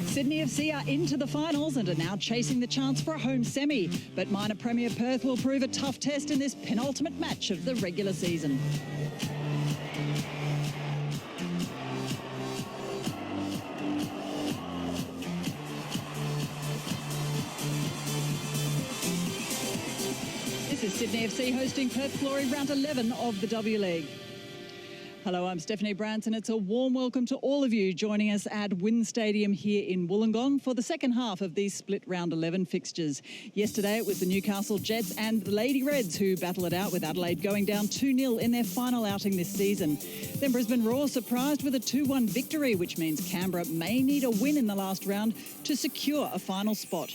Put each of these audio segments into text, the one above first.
Sydney FC are into the finals and are now chasing the chance for a home semi. But minor Premier Perth will prove a tough test in this penultimate match of the regular season. This is Sydney FC hosting Perth Glory round 11 of the W League. Hello, I'm Stephanie Branson. It's a warm welcome to all of you joining us at Wynn Stadium here in Wollongong for the second half of these split round 11 fixtures. Yesterday it was the Newcastle Jets and the Lady Reds who battle it out, with Adelaide going down 2-0 in their final outing this season. Then Brisbane Roar surprised with a 2-1 victory, which means Canberra may need a win in the last round to secure a final spot.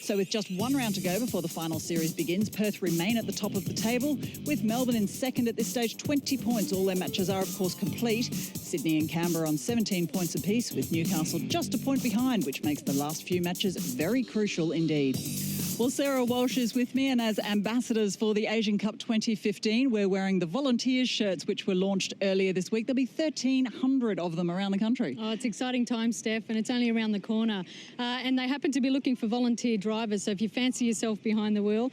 So with just one round to go before the final series begins, Perth remain at the top of the table, with Melbourne in second at this stage, 20 points. All their matches are, of course, complete. Sydney and Canberra on 17 points apiece, with Newcastle just a point behind, which makes the last few matches very crucial indeed. Well, Sarah Walsh is with me, and as ambassadors for the Asian Cup 2015, we're wearing the Volunteers shirts, which were launched earlier this week. There'll be 1,300 of them around the country. Oh, it's exciting time, Steph, and it's only around the corner. And they happen to be looking for volunteer drivers, so if you fancy yourself behind the wheel,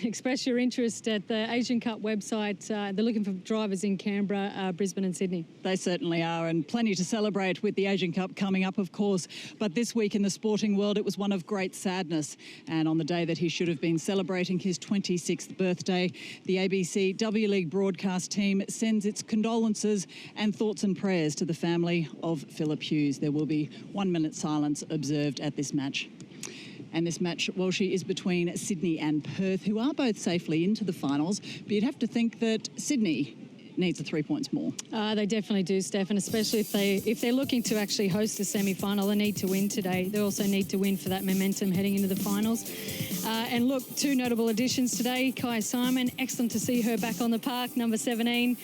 express your interest at the Asian Cup website. They're looking for drivers in Canberra, Brisbane and Sydney. They certainly are, and plenty to celebrate with the Asian Cup coming up, of course. But this week in the sporting world, it was one of great sadness. And on the day that he should have been celebrating his 26th birthday, the ABC W League broadcast team sends its condolences and thoughts and prayers to the family of Philip Hughes. There will be 1 minute silence observed at this match. And this match, Walshy, is between Sydney and Perth, who are both safely into the finals. But you'd have to think that Sydney needs the 3 points more. They definitely do, Steph, and especially if they're looking to actually host the semi-final, they need to win today. They also need to win for that momentum heading into the finals. And look, two notable additions today. Kai Simon, excellent to see her back on the park, number 17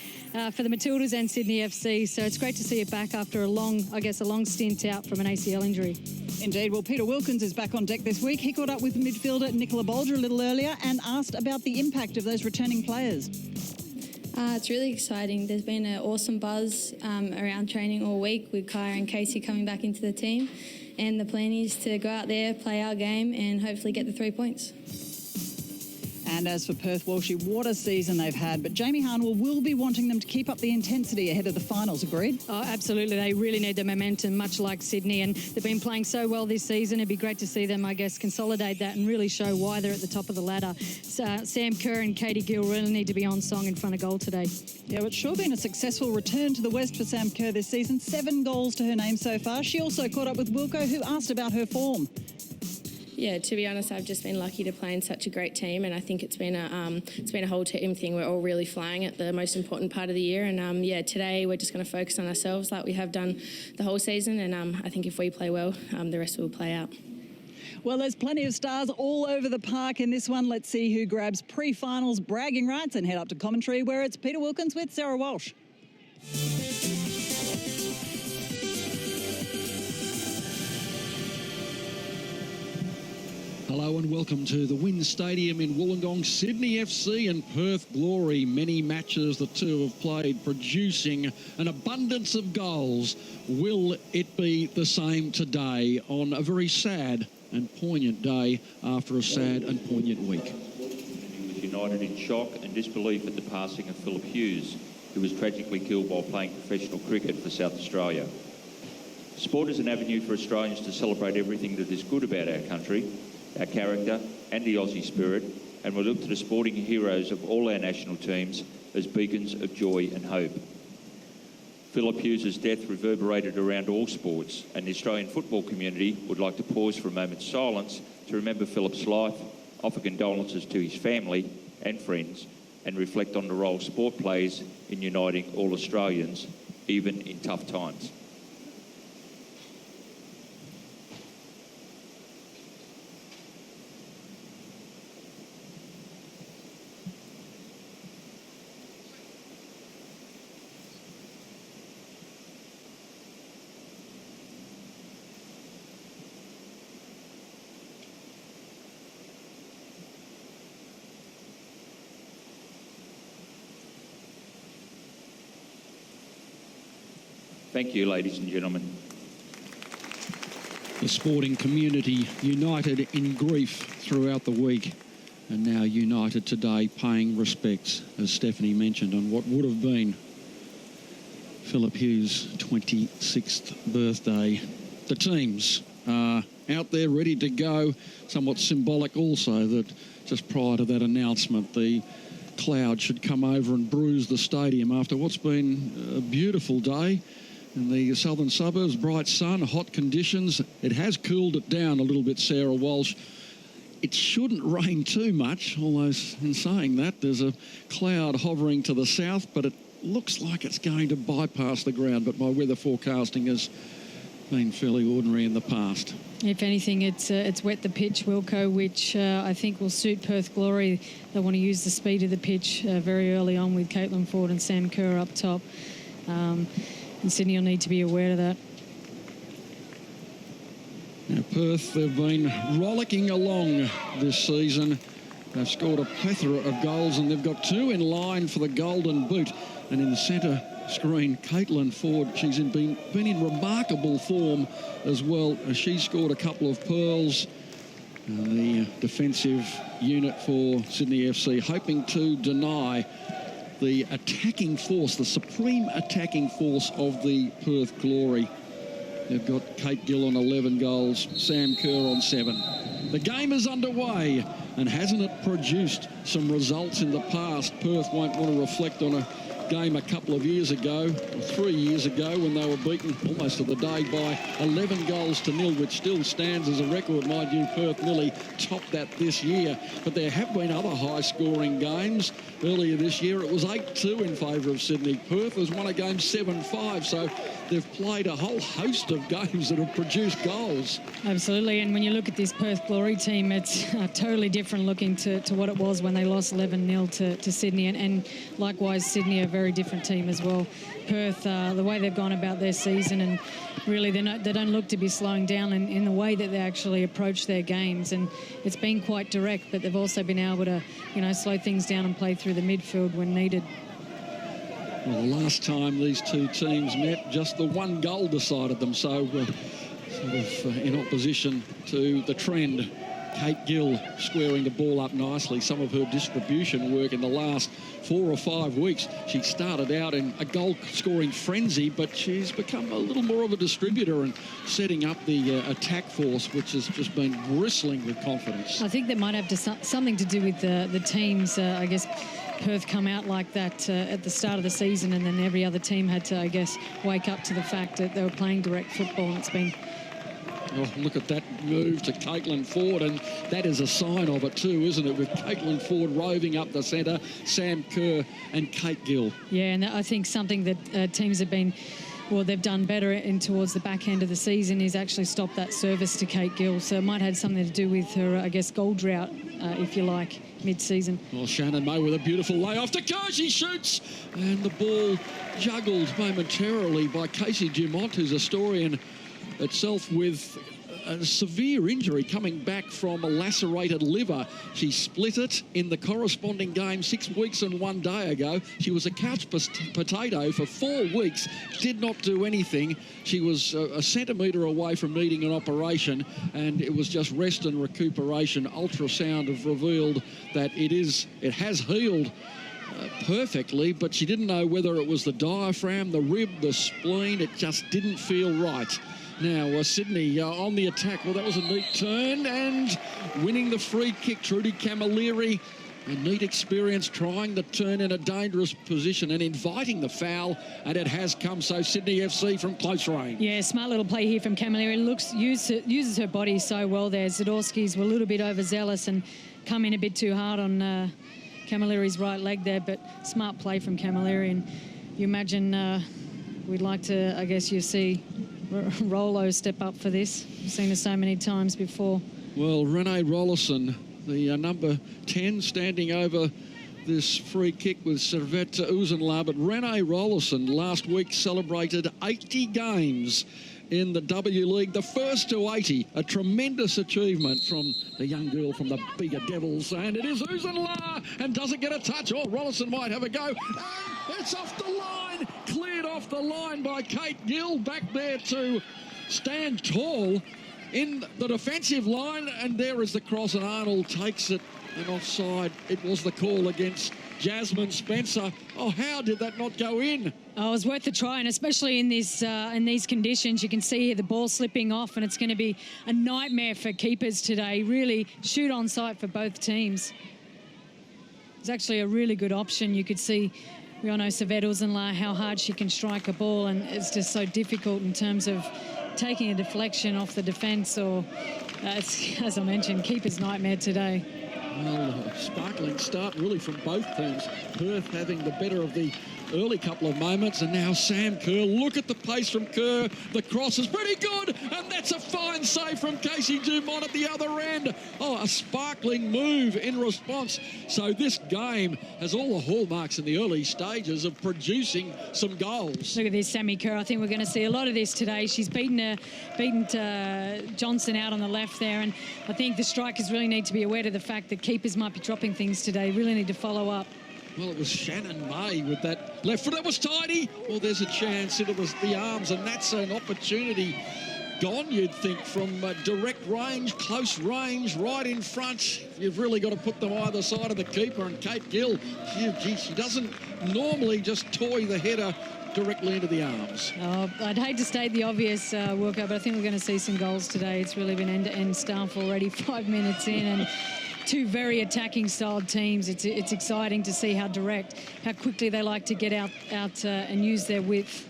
for the Matildas and Sydney FC. So it's great to see her back after a long stint out from an ACL injury. Indeed. Well, Peter Wilkins is back on deck this week. He caught up with midfielder Nicola Bolger a little earlier and asked about the impact of those returning players. It's really exciting. There's been an awesome buzz around training all week with Kyra and Casey coming back into the team. And the plan is to go out there, play our game and hopefully get the 3 points. And as for Perth, Walshy, what a season they've had. But Jamie Harnwell will be wanting them to keep up the intensity ahead of the finals, agreed? Oh, absolutely. They really need the momentum, much like Sydney. And they've been playing so well this season. It'd be great to see them, I guess, consolidate that and really show why they're at the top of the ladder. Sam Kerr and Katie Gill really need to be on song in front of goal today. Yeah, well, it's sure been a successful return to the West for Sam Kerr this season. 7 goals to her name so far. She also caught up with Wilco, who asked about her form. Yeah, to be honest, I've just been lucky to play in such a great team, and I think it's been a whole team thing. We're all really flying at the most important part of the year, and today we're just going to focus on ourselves like we have done the whole season, and I think if we play well, the rest will play out. Well, there's plenty of stars all over the park in this one. Let's see who grabs pre-finals bragging rights and head up to commentary, where it's Peter Wilkins with Sarah Walsh. Hello and welcome to the Wynn Stadium in Wollongong. Sydney FC and Perth Glory. Many matches the two have played, producing an abundance of goals. Will it be the same today on a very sad and poignant day after a sad and poignant week? He was united in shock and disbelief at the passing of Philip Hughes, who was tragically killed while playing professional cricket for South Australia. Sport is an avenue for Australians to celebrate everything that is good about our country, our character and the Aussie spirit, and we look to the sporting heroes of all our national teams as beacons of joy and hope. Philip Hughes' death reverberated around all sports, and the Australian football community would like to pause for a moment's silence to remember Philip's life, offer condolences to his family and friends, and reflect on the role sport plays in uniting all Australians, even in tough times. Thank you, ladies and gentlemen. The sporting community united in grief throughout the week, and now united today paying respects, as Stephanie mentioned, on what would have been Philip Hughes' 26th birthday. The teams are out there ready to go. Somewhat symbolic also that just prior to that announcement, the cloud should come over and bruise the stadium after what's been a beautiful day in the southern suburbs. Bright sun, hot conditions. It has cooled it down a little bit, Sarah Walsh. It shouldn't rain too much, although in saying that, there's a cloud hovering to the south, but it looks like it's going to bypass the ground. But my weather forecasting has been fairly ordinary in the past. If anything, it's wet the pitch, Wilco, which I think will suit Perth Glory. They want to use the speed of the pitch very early on with Caitlin Ford and Sam Kerr up top. And Sydney will need to be aware of that. Now, Perth, they've been rollicking along this season. They've scored a plethora of goals, and they've got 2 in line for the Golden Boot. And in the centre screen, Caitlin Ford, she's been in remarkable form as well. She scored a couple of pearls. The defensive unit for Sydney FC hoping to deny the attacking force, the supreme attacking force of the Perth Glory. They've got Kate Gill on 11 goals, Sam Kerr on 7. The game is underway, and hasn't it produced some results in the past? Perth won't want to reflect on a game a couple of years ago, or 3 years ago, when they were beaten almost to the day by 11 goals to nil, which still stands as a record. Mind you, Perth nearly topped that this year. But there have been other high-scoring games. Earlier this year, it was 8-2 in favour of Sydney. Perth has won a game 7-5, so they've played a whole host of games that have produced goals. Absolutely, and when you look at this Perth Glory team, it's totally different looking to what it was when they lost 11-0 to Sydney, and likewise Sydney, a very different team as well. Perth, the way they've gone about their season, and really they don't look to be slowing down in the way that they actually approach their games, and it's been quite direct, but they've also been able to, slow things down and play through the midfield when needed. Well, the last time these two teams met, just the 1 goal decided them, so in opposition to the trend. Kate Gill squaring the ball up nicely. Some of her distribution work in the last 4 or 5 weeks. She started out in a goal-scoring frenzy, but she's become a little more of a distributor and setting up the attack force, which has just been bristling with confidence. I think that might have something to do with the teams. I guess Perth come out like that at the start of the season, and then every other team had to, I guess, wake up to the fact that they were playing direct football, and it's been... Oh, look at that move to Caitlin Ford, and that is a sign of it too, isn't it? With Caitlin Ford roving up the centre, Sam Kerr and Kate Gill. Yeah, and I think something that teams have been, they've done better in towards the back end of the season is actually stop that service to Kate Gill. So it might have something to do with her, I guess, goal drought, if you like, mid-season. Well, Shannon May with a beautiful layoff to Kerr. She shoots, and the ball juggled momentarily by Casey Dumont, who's a Astorian itself with a severe injury coming back from a lacerated liver. She split it in the corresponding game 6 weeks and 1 day ago. She was a couch potato for 4 weeks, did not do anything. She was a centimetre away from needing an operation, and it was just rest and recuperation. Ultrasound have revealed that it has healed perfectly, but she didn't know whether it was the diaphragm, the rib, the spleen. It just didn't feel right. Now, Sydney on the attack. Well, that was a neat turn, and winning the free kick, Trudy Camilleri. A neat experience trying the turn in a dangerous position and inviting the foul, and it has come. So Sydney FC from close range. Yeah, smart little play here from Camilleri. Uses her body so well there. Zadorski's were a little bit overzealous and come in a bit too hard on Camilleri's right leg there, but smart play from Camilleri. And you imagine we'd like to, I guess you see Rollo step up for this. We've seen it so many times before. Well, Renee Rollison, the number 10, standing over this free kick with Servette Uzenla. But Renee Rollison last week celebrated 80 games in the W League, the first to 80. A tremendous achievement from the young girl from the bigger Devils. And it is Uzenla, and doesn't get a touch. Oh, Rollison might have a go. And it's off the line, cleared off the the line by Kate Gill, back there to stand tall in the defensive line, and there is the cross, and Arnold takes it, and offside. It was the call against Jasmine Spencer. Oh, how did that not go in? Oh, it was worth a try, and especially in these conditions, you can see here the ball slipping off, and it's going to be a nightmare for keepers today. Really shoot on sight for both teams. It's actually a really good option. You could see, we all know Savedo's-in-law, how hard she can strike a ball, and it's just so difficult in terms of taking a deflection off the defence, or as I mentioned, keeper's nightmare today. Well, a sparkling start really from both teams. Perth having the better of the early couple of moments, and now Sam Kerr. Look at the pace from Kerr. The cross is pretty good, and that's a fine save from Casey Dumont at the other end. Oh, a sparkling move in response. So this game has all the hallmarks in the early stages of producing some goals. Look at this, Sammy Kerr. I think we're going to see a lot of this today. She's beaten Johnson out on the left there, and I think the strikers really need to be aware of the fact that keepers might be dropping things today. Really need to follow up. Well, it was Shannon May with that left foot. That was tidy. Well, there's a chance into the arms, and that's an opportunity gone, you'd think, from direct range, close range, right in front. You've really got to put them either side of the keeper, and Kate Gill, she doesn't normally just toy the header directly into the arms. Oh, I'd hate to state the obvious, Wilco, but I think we're going to see some goals today. It's really been end-to-end stuff already, 5 minutes in, and two very attacking styled teams. It's exciting to see how direct, how quickly they like to get out and use their width.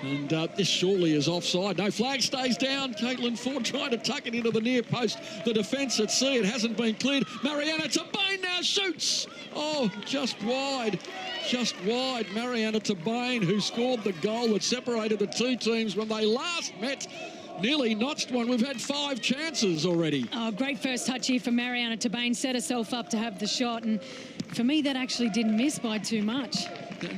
And this surely is offside. No, flag stays down. Caitlin Ford trying to tuck it into the near post. The defence at sea, it hasn't been cleared. Mariana Tabane now shoots. Oh, just wide. Just wide. Mariana Tabane, who scored the goal that separated the two teams when they last met. Nearly notched one. We've had 5 chances already. Oh, great first touch here from Mariana Tabane. Set herself up to have the shot. And for me, that actually didn't miss by too much.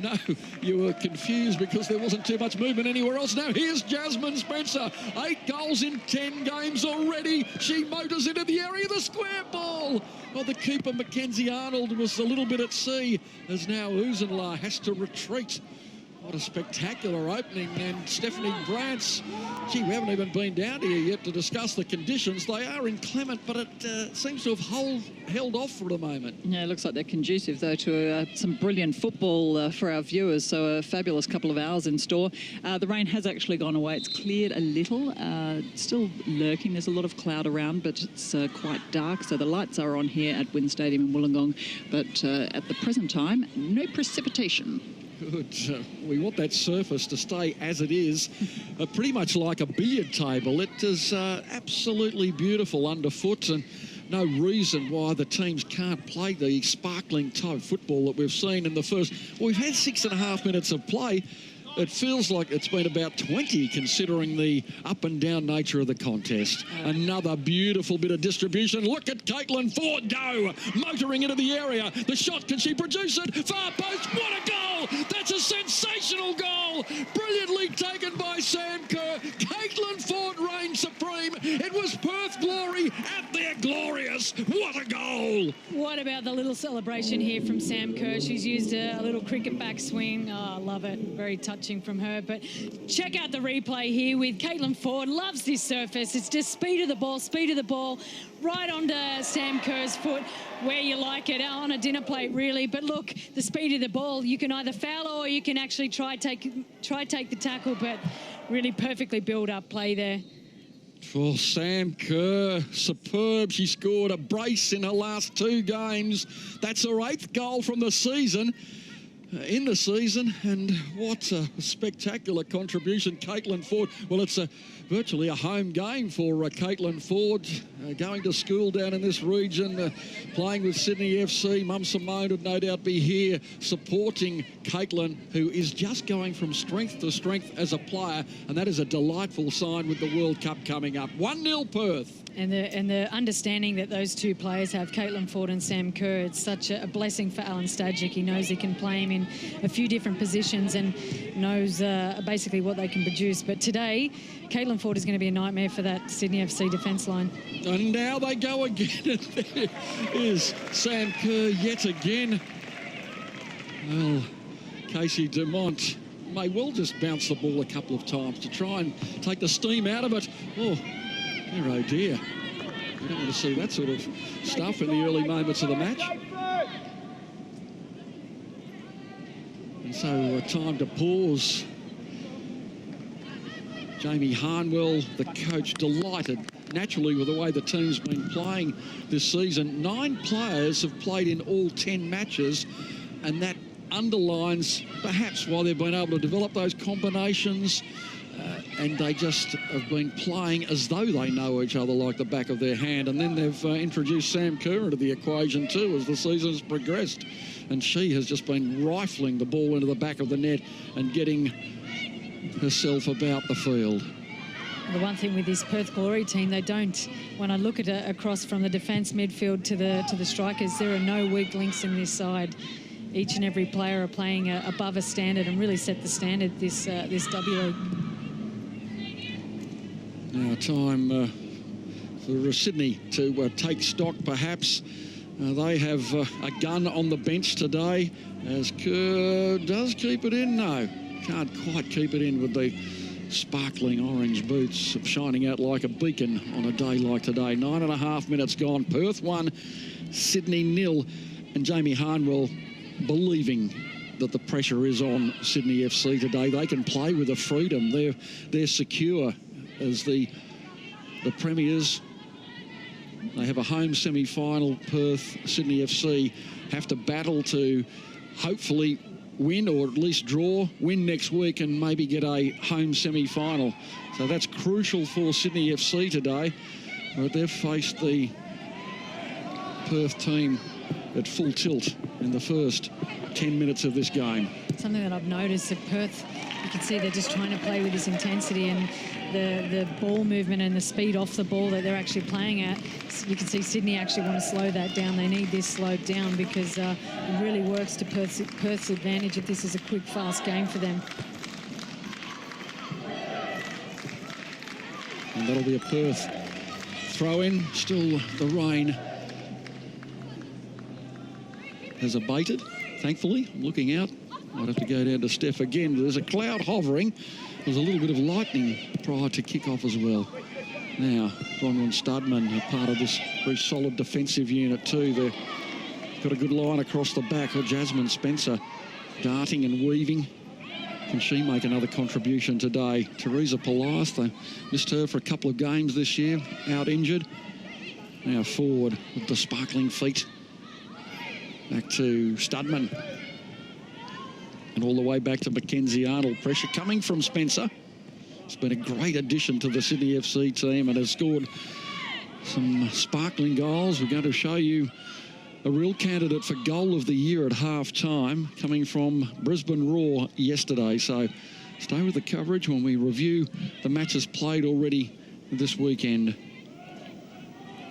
No, you were confused because there wasn't too much movement anywhere else. Now here's Jasmine Spencer. 8 goals in 10 games already. She motors into the area. The square ball. Well, the keeper, Mackenzie Arnold, was a little bit at sea, as now Uzenla has to retreat. What a spectacular opening. And Stephanie Brantz, gee, we haven't even been down here yet to discuss the conditions. They are inclement, but it seems to have held off for the moment. Yeah, it looks like they're conducive, though, to some brilliant football for our viewers. So a fabulous couple of hours in store. The rain has actually gone away. It's cleared a little. Still lurking. There's a lot of cloud around, but it's quite dark. So the lights are on here at Wynn Stadium in Wollongong. But at the present time, no precipitation. Good. We want that surface to stay as it is, pretty much like a billiard table. It is absolutely beautiful underfoot, and no reason why the teams can't play the sparkling type football that we've seen in the first. Well, we've had 6.5 minutes of play. It feels like it's been about 20, considering the up and down nature of the contest. Another beautiful bit of distribution. Look at Caitlin Ford go, motoring into the area. The shot, can she produce it? Far post, what a goal! That's a sensational goal! Brilliantly taken by Sam Kerr. Caitlin Ford reigns supreme. It was Perth Glory at their glorious. What a goal! What about the little celebration here from Sam Kerr? She's used a little cricket backswing. Oh, I love it. Very touching from her. But check out the replay here with Caitlin Ford. Loves this surface. It's just speed of the ball, right onto Sam Kerr's foot, where you like it, on a dinner plate, really. But look, the speed of the ball, you can either foul or you can actually try take the tackle, but really perfectly build up play there. For Sam Kerr, superb. She scored a brace in her last 2 games. That's her 8th goal from the season. In the season, and what a spectacular contribution. Caitlin Ford, well, it's virtually a home game for Caitlin Ford, going to school down in this region, playing with Sydney FC. Mum Simone would no doubt be here supporting Caitlin, who is just going from strength to strength as a player, and that is a delightful sign with the World Cup coming up. 1-0 Perth. And the understanding that those two players have, Caitlin Ford and Sam Kerr, it's such a blessing for Alan Stajic. He knows he can play him in a few different positions and knows basically what they can produce. But today, Caitlin Ford is going to be a nightmare for that Sydney FC defence line. And now they go again, and there is Sam Kerr yet again. Well, Casey Dumont may well just bounce the ball a couple of times to try and take the steam out of it. Oh dear. You don't want to see that sort of stuff in the early moments of the match. And so time to pause. Jamie Harnwell, the coach, delighted naturally with the way the team's been playing this season. 9 players have played in all 10 matches, and that underlines perhaps why they've been able to develop those combinations, and they just have been playing as though they know each other like the back of their hand. And then they've introduced Sam Kerr into the equation too as the season's progressed, and she has just been rifling the ball into the back of the net and getting herself about the field. The one thing with this Perth Glory team, they don't, when I look at it across from the defence midfield to the strikers, there are no weak links in this side. Each and every player are playing above a standard and really set the standard this W League. Now time for Sydney to take stock perhaps. They have a gun on the bench today as Kerr does keep it in. No, can't quite keep it in with the sparkling orange boots shining out like a beacon on a day like today. 9.5 minutes gone. Perth 1, Sydney 0, and Jamie Harnwell believing that the pressure is on Sydney FC today. They can play with a freedom. They're secure as the premiers. They have a home semi-final. Perth, Sydney FC have to battle to hopefully win, or at least win next week and maybe get a home semi-final. So that's crucial for Sydney FC today. But they've faced the Perth team at full tilt in the first 10 minutes of this game. Something that I've noticed at Perth, you can see they're just trying to play with this intensity and the ball movement and the speed off the ball that they're actually playing at. You can see Sydney actually want to slow that down. They need this slowed down because it really works to Perth's advantage if this is a quick, fast game for them. And that'll be a Perth throw-in. Still the rain has abated, thankfully. I'm looking out. Might have to go down to Steph again. There's a cloud hovering. There's a little bit of lightning prior to kick-off as well. Now, Bronwyn Studman, a part of this very solid defensive unit too. They've got a good line across the back. Or Jasmine Spencer darting and weaving. Can she make another contribution today? Teresa Polias, they missed her for a couple of games this year, out injured. Now forward with the sparkling feet. Back to Studman. And all the way back to Mackenzie Arnold. Pressure coming from Spencer. It's been a great addition to the Sydney FC team and has scored some sparkling goals. We're going to show you a real candidate for goal of the year at half-time coming from Brisbane Roar yesterday. So stay with the coverage when we review the matches played already this weekend.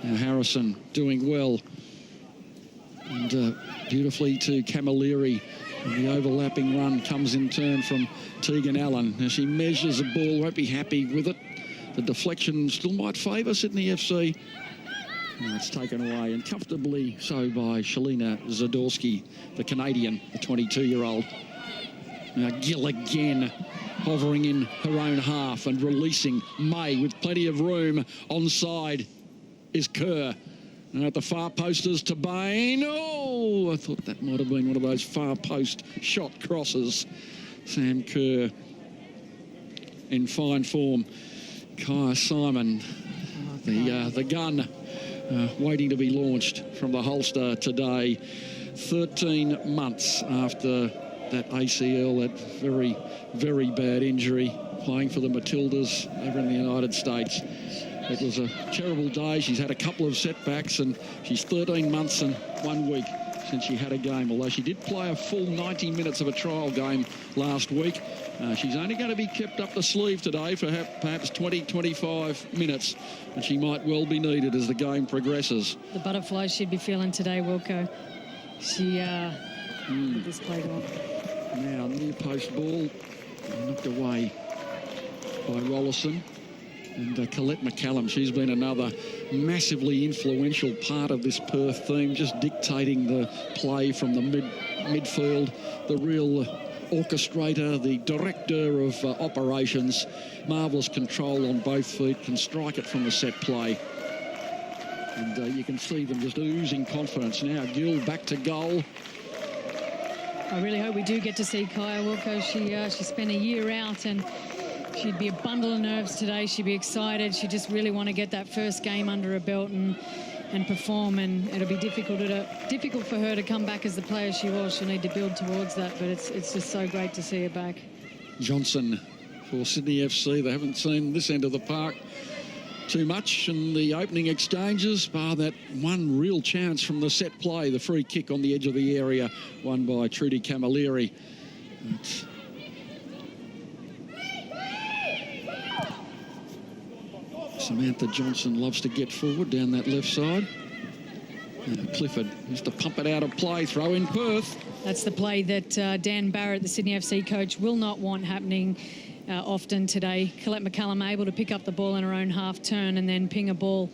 Now Harrison doing well. And beautifully to Camilleri. And the overlapping run comes in turn from Tegan Allen. As she measures the ball, won't be happy with it. The deflection still might favour Sydney FC. And it's taken away, and comfortably so by Shalina Zadorsky, the Canadian, the 22-year-old. Now Gill again, hovering in her own half and releasing May with plenty of room. Onside is Kerr. And at the far posters to Bain. Oh, I thought that might have been one of those far post shot crosses. Sam Kerr in fine form. Kaya Simon, the gun waiting to be launched from the holster today. 13 months after that ACL, that very, very bad injury, playing for the Matildas over in the United States. It was a terrible day. She's had a couple of setbacks, and she's 13 months and 1 week since she had a game, although she did play a full 90 minutes of a trial game last week. She's only going to be kept up the sleeve today for perhaps 20, 25 minutes, and she might well be needed as the game progresses. The butterflies she'd be feeling today, Wilco. She this played off. Now, near post ball, knocked away by Rollison. And Colette McCallum, she's been another massively influential part of this Perth team, just dictating the play from the midfield, the real orchestrator, the director of operations. Marvellous control on both feet, can strike it from the set play. And you can see them just oozing confidence. Now Gill back to goal. I really hope we do get to see Kaya Wilco. She spent a year out and she'd be a bundle of nerves today. She'd be excited. She just really want to get that first game under her belt and perform, and it'll be difficult for her to come back as the player she was. She'll need to build towards that, but it's just so great to see her back. Johnson for Sydney FC. They haven't seen this end of the park too much in the opening exchanges, bar that one real chance from the set play, the free kick on the edge of the area, won by Trudy Camilleri. Samantha Johnson loves to get forward down that left side. Clifford has to pump it out of play, throw in Perth. That's the play that Dan Barrett, the Sydney FC coach, will not want happening often today. Colette McCallum able to pick up the ball in her own half turn and then ping a ball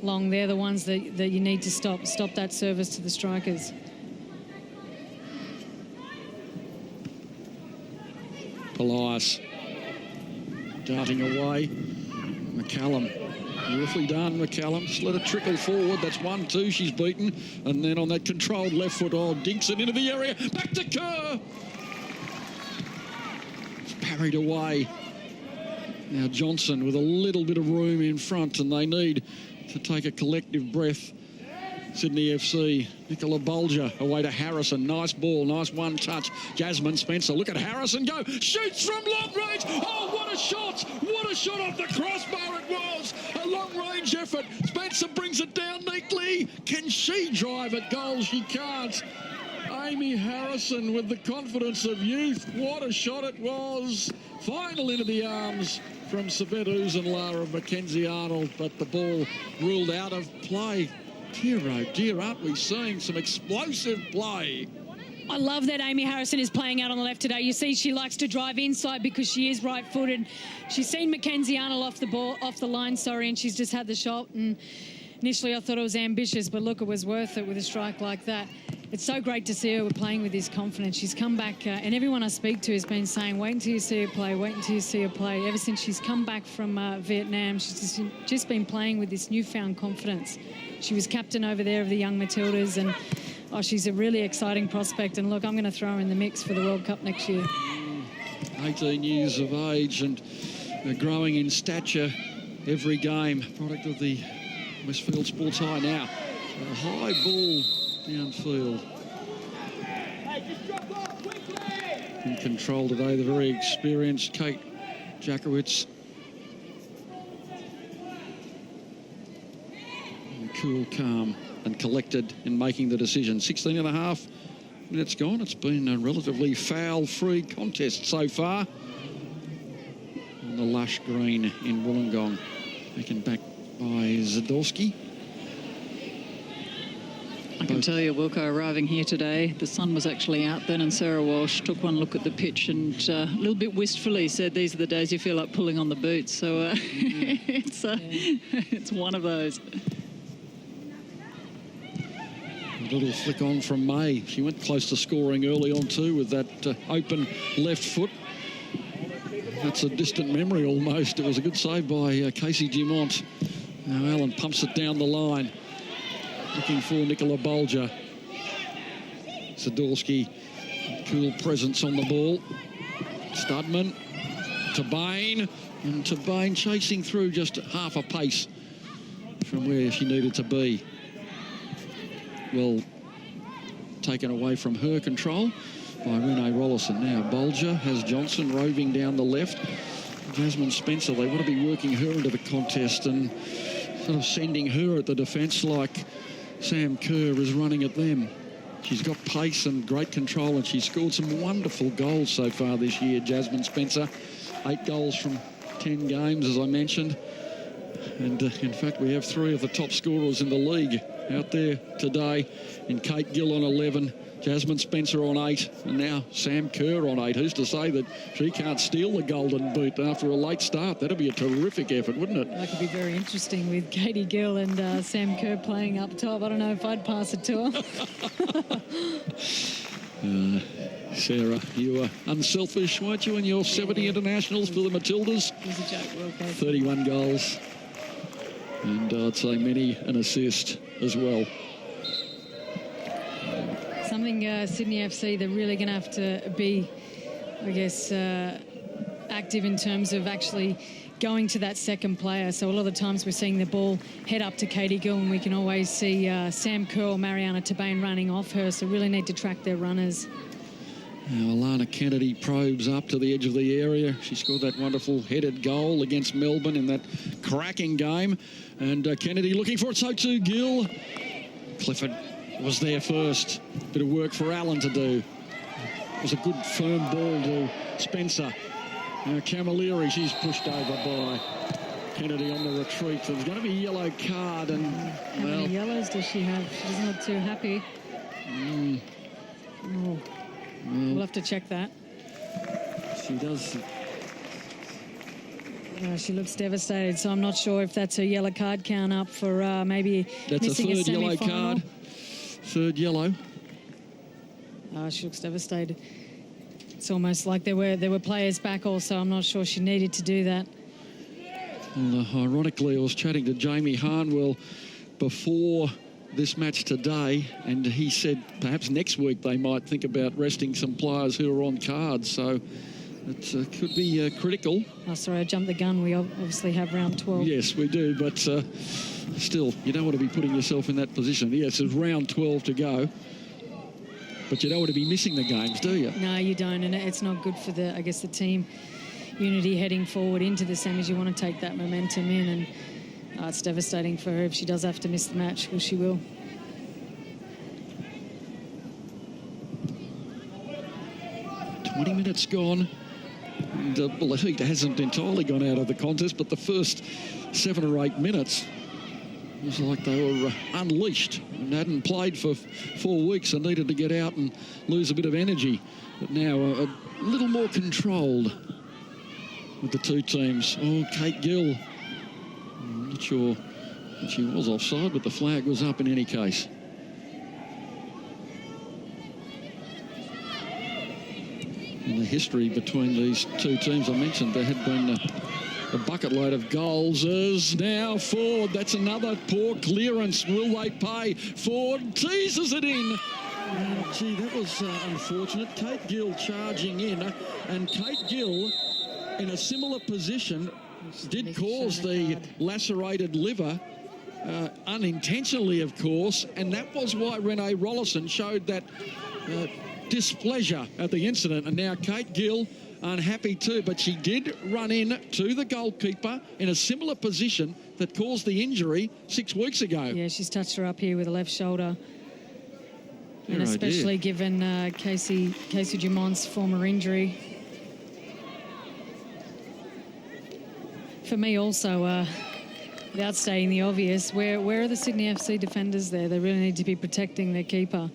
long. They're the ones that you need to stop that service to the strikers. Polias darting away. McCallum, beautifully done, McCallum. Just let it trickle forward. That's 1-2, she's beaten. And then on that controlled left foot, dinks it into the area. Back to Kerr. It's parried away. Now Johnson with a little bit of room in front, and they need to take a collective breath. Sydney FC, Nicola Bulger away to Harrison. Nice ball, nice one touch. Jasmine Spencer, look at Harrison go. Shoots from long range. Oh, what a shot. What a shot off the crossbar it was. A long range effort. Spencer brings it down neatly. Can she drive at goal? She can't. Amy Harrison with the confidence of youth. What a shot it was. Final into the arms from Savette Uzenla of Mackenzie Arnold, but the ball ruled out of play. Dear, oh dear, aren't we seeing some explosive play? I love that Amy Harrison is playing out on the left today. You see she likes to drive inside because she is right-footed. She's seen Mackenzie Arnold off the line, and she's just had the shot. And initially I thought it was ambitious, but look, it was worth it with a strike like that. It's so great to see her playing with this confidence. She's come back, and everyone I speak to has been saying, wait until you see her play, wait until you see her play. Ever since she's come back from Vietnam, she's just been playing with this newfound confidence. She was captain over there of the young Matildas, and she's a really exciting prospect. And look, I'm going to throw her in the mix for the World Cup next year. 18 years of age and growing in stature every game. Product of the Westfield Sports High now. A high ball downfield. In control today, the very experienced Kate Jakowitz. Cool, calm and collected in making the decision. 16 and a half minutes gone. It's been a relatively foul-free contest so far. On the lush green in Wollongong. Taken back by Zadorski. I can tell you, Wilco, arriving here today, the sun was actually out then, and Sarah Walsh took one look at the pitch and a little bit wistfully said, these are the days you feel like pulling on the boots. So it's one of those. A little flick on from May. She went close to scoring early on too with that open left foot. That's a distant memory almost. It was a good save by Casey Dumont. Now Allen pumps it down the line. Looking for Nicola Bulger. Sadorski, cool presence on the ball. Studman to Bain. And to Bain chasing through just half a pace from where she needed to be. Well, taken away from her control by Renee Rollison. Now Bulger has Johnson roving down the left. Jasmine Spencer, they want to be working her into the contest and sort of sending her at the defence like Sam Kerr is running at them. She's got pace and great control, and she's scored some wonderful goals so far this year, Jasmine Spencer. 8 goals from 10 games, as I mentioned. And in fact, we have 3 of the top scorers in the league out there today, in Kate Gill on 11, Jasmine Spencer on 8, and now Sam Kerr on 8. Who's to say that she can't steal the golden boot after a late start? That'd be a terrific effort, wouldn't it? That could be very interesting with Katie Gill and Sam Kerr playing up top. I don't know if I'd pass it to her. Sarah, you were unselfish, weren't you, in your 70 internationals for the Matildas? It was a joke, well, okay. 31 goals. And I'd say many an assist as well. Something Sydney FC, they're really going to have to be, I guess, active in terms of actually going to that second player. So a lot of the times we're seeing the ball head up to Katie Gill, and we can always see Sam Kerr or Mariana Tabane running off her, so really need to track their runners. Now Alana Kennedy probes up to the edge of the area. She scored that wonderful headed goal against Melbourne in that cracking game. And Kennedy looking for it, so too Gill. Clifford was there first. Bit of work for Allen to do. It was a good firm ball to Spencer. Now Camilleri, she's pushed over by Kennedy on the retreat. There's going to be a yellow card. And How many yellows does she have? She doesn't look too happy. Oh. We'll have to check that. She does. She looks devastated, so I'm not sure if that's a yellow card count up for maybe That's missing a third yellow semi-final. card. Third yellow. She looks devastated. It's almost like there were players back also. I'm not sure she needed to do that. Well, ironically, I was chatting to Jamie Harnwell before this match today, and he said perhaps next week they might think about resting some players who are on cards, so it could be critical. Oh, sorry, I jumped the gun. We obviously have round 12. Yes, we do, but still, you don't want to be putting yourself in that position. Yes, it's round 12 to go, but you don't want to be missing the games, do you? No, you don't, and it's not good for the team unity heading forward into the semis. You want to take that momentum in, and it's devastating for her if she does have to miss the match. Well, she will. "20 minutes gone." And well, the heat hasn't entirely gone out of the contest, but the first 7 or 8 minutes it was like they were unleashed and hadn't played for 4 weeks and needed to get out and lose a bit of energy. But now a little more controlled with the two teams. Oh, Kate Gill. I'm not sure that she was offside, but the flag was up in any case. In the history between these two teams, I mentioned there had been a bucket load of goals. As now Ford, that's another poor clearance. Will they pay? Ford teases it in. Gee, that was unfortunate. Kate Gill charging in, and Kate Gill in a similar position did cause the lacerated liver, unintentionally, of course, and that was why Renee Rollison showed that displeasure at the incident. And now Kate Gill unhappy too, but she did run in to the goalkeeper in a similar position that caused the injury 6 weeks ago. Yeah, she's touched her up here with the left shoulder. Dear, And especially oh given Casey Dumont's former injury. For me also, without stating the obvious, where are the Sydney FC defenders there? They really need to be protecting their keeper.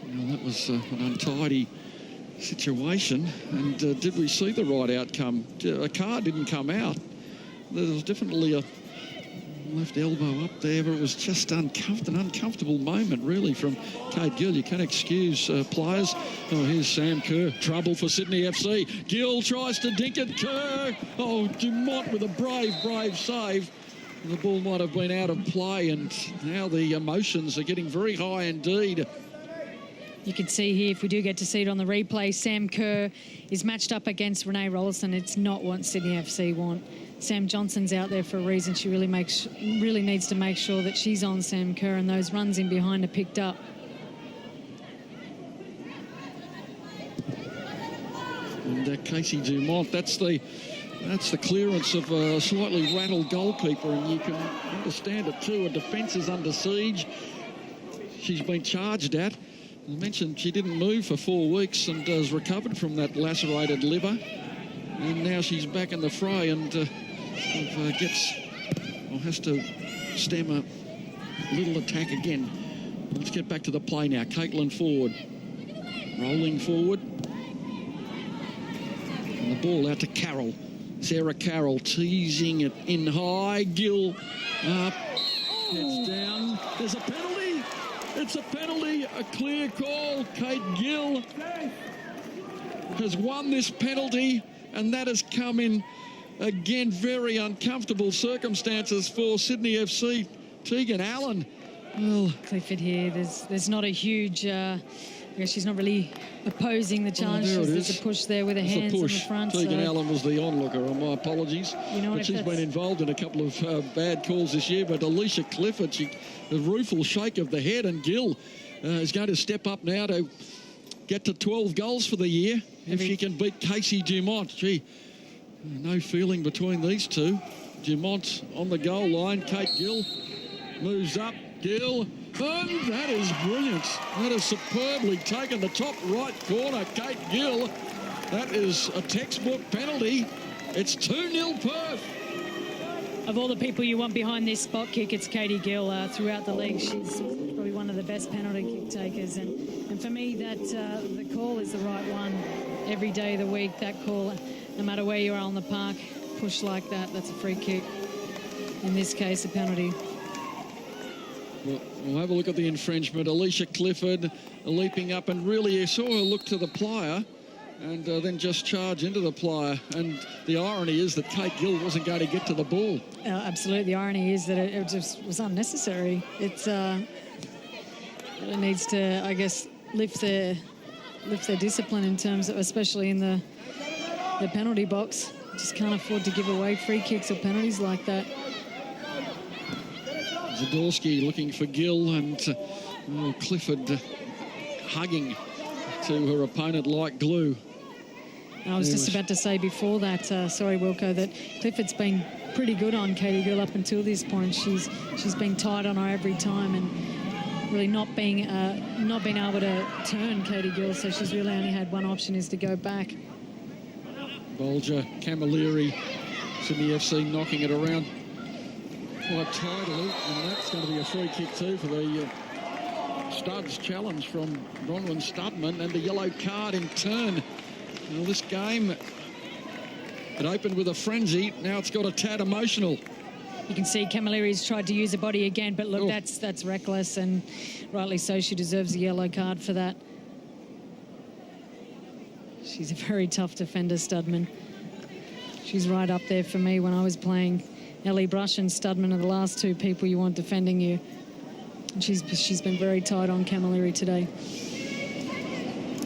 Well, that was an untidy situation. And did we see the right outcome? A card didn't come out. There was definitely a left elbow up there, but it was just an uncomfortable moment, really, from Kate Gill. You can't excuse players. Oh, here's Sam Kerr. Trouble for Sydney FC. Gill tries to dink it. Kerr. Oh, Dumont with a brave save. The ball might have been out of play, and now the emotions are getting very high indeed. You can see here, if we do get to see it on the replay, Sam Kerr is matched up against Renee Rollison. It's not what Sydney FC want. Sam Johnson's out there for a reason. She really needs to make sure that she's on Sam Kerr, and those runs in behind are picked up. And Casey Dumont, that's the clearance of a slightly rattled goalkeeper, and you can understand it too. A defence is under siege. She's been charged at. I mentioned she didn't move for 4 weeks and has recovered from that lacerated liver. And now she's back in the fray and has to stem a little attack again. Let's get back to the play now. Caitlin Ford rolling forward. And the ball out to Carroll. Sarah Carroll teasing it in high. Gill up. Heads down. There's a penalty. It's a penalty, a clear call. Kate Gill has won this penalty, and that has come in, again, very uncomfortable circumstances for Sydney FC. Tegan Allen. Well, Clifford here, there's not a huge... I guess she's not really opposing the challenge. There's a push there with her hands on the front. Tegan Allen was the onlooker, and my apologies. You know, but she's been involved in a couple of bad calls this year. But Alicia Clifford, the rueful shake of the head, and Gill is going to step up now to get to 12 goals for the year. If she can beat Casey Dumont. Gee, no feeling between these two. Dumont on the goal line. Kate Gill moves up. Gill. And that is brilliant. That is superbly taken the top right corner. Kate Gill. That is a textbook penalty. It's 2-0 Perth. Of all the people you want behind this spot kick, it's Katie Gill. Throughout the league, she's probably one of the best penalty kick takers. And for me, that the call is the right one every day of the week. That call, no matter where you are on the park, push like that, that's a free kick. In this case, a penalty. Well, we'll have a look at the infringement. Alicia Clifford leaping up, and really you saw her look to the plier and then just charge into the plier. And the irony is that Kate Gill wasn't going to get to the ball. Absolutely. The irony is that it just was unnecessary. It really needs to, I guess, lift their discipline in terms of, especially in the penalty box. Just can't afford to give away free kicks or penalties like that. Zadorsky looking for Gill, and Clifford hugging to her opponent like glue. I was just about to say before that, sorry Wilco, that Clifford's been pretty good on Katie Gill up until this point. She's been tight on her every time and really not being able to turn Katie Gill, so she's really only had one option, is to go back. Bolger, Camilleri, Sydney FC knocking it around quite tidily, and that's going to be a free kick too for the Studs challenge from Bronwyn Studman, and the yellow card in turn. Well, this game, it opened with a frenzy, now it's got a tad emotional. You can see Camilleri's tried to use her body again, but look, that's reckless, and rightly so. She deserves a yellow card for that. She's a very tough defender, Studman. She's right up there for me when I was playing. Ellie Brush and Studman are the last two people you want defending you. And she's been very tight on Camilleri today.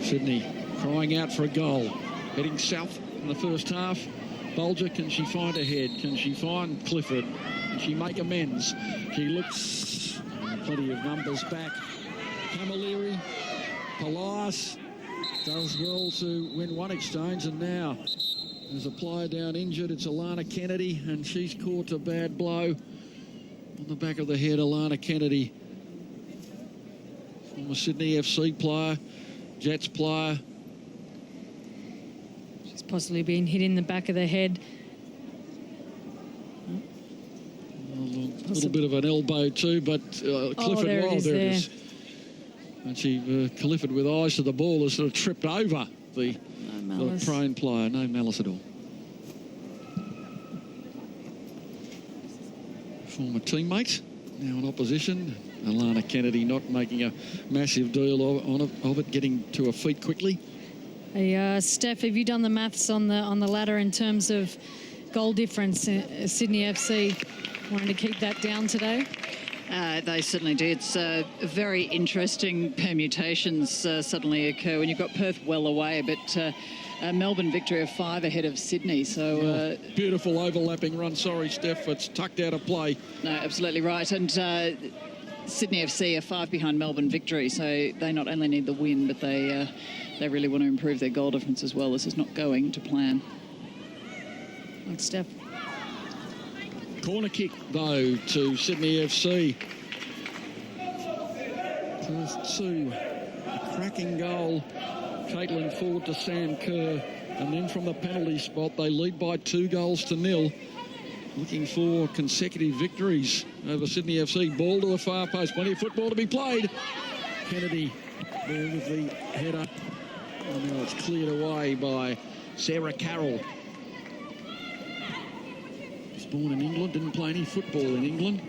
Sydney crying out for a goal. Heading south in the first half. Bolger, can she find a head? Can she find Clifford? Can she make amends? She looks plenty of numbers back. Camilleri, Polias does well to win one exchange, and now there's a player down injured. It's Alana Kennedy, and she's caught a bad blow on the back of the head. Alana Kennedy, former Sydney FC player, Jets player. She's possibly been hit in the back of the head. A little bit of an elbow too, but Clifford, there it is. And Clifford, with eyes to the ball, has sort of tripped over the prone player. No malice at all. Former teammate, now in opposition. Alana Kennedy not making a massive deal of it, getting to her feet quickly. Hey, Steph, have you done the maths on the ladder in terms of goal difference? Sydney FC wanting to keep that down today? They certainly do. It's very interesting permutations suddenly occur when you've got Perth well away, but Melbourne victory of 5 ahead of Sydney. So beautiful overlapping run. Sorry, Steph, it's tucked out of play. No, absolutely right. And Sydney FC are 5 behind Melbourne victory, so they not only need the win, but they really want to improve their goal difference as well. This is not going to plan. Thanks, Steph. Corner kick, though, to Sydney FC. First 2, a cracking goal. Caitlin Ford to Sam Kerr. And then from the penalty spot, they lead by 2-0. Looking for consecutive victories over Sydney FC. Ball to the far post. Plenty of football to be played. Kennedy there with the header. And now it's cleared away by Sarah Carroll. Born in England, didn't play any football in England.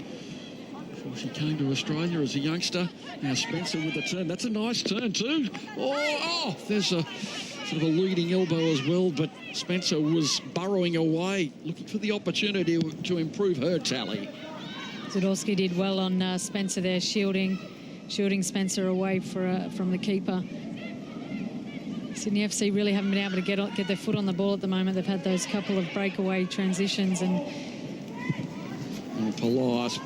For She came to Australia as a youngster. Now Spencer with the turn. That's a nice turn too. Oh, there's a sort of a leading elbow as well, but Spencer was burrowing away, looking for the opportunity to improve her tally. Zudowski did well on Spencer there, shielding Spencer away from the keeper. Sydney FC really haven't been able to get their foot on the ball at the moment. They've had those couple of breakaway transitions and Polias,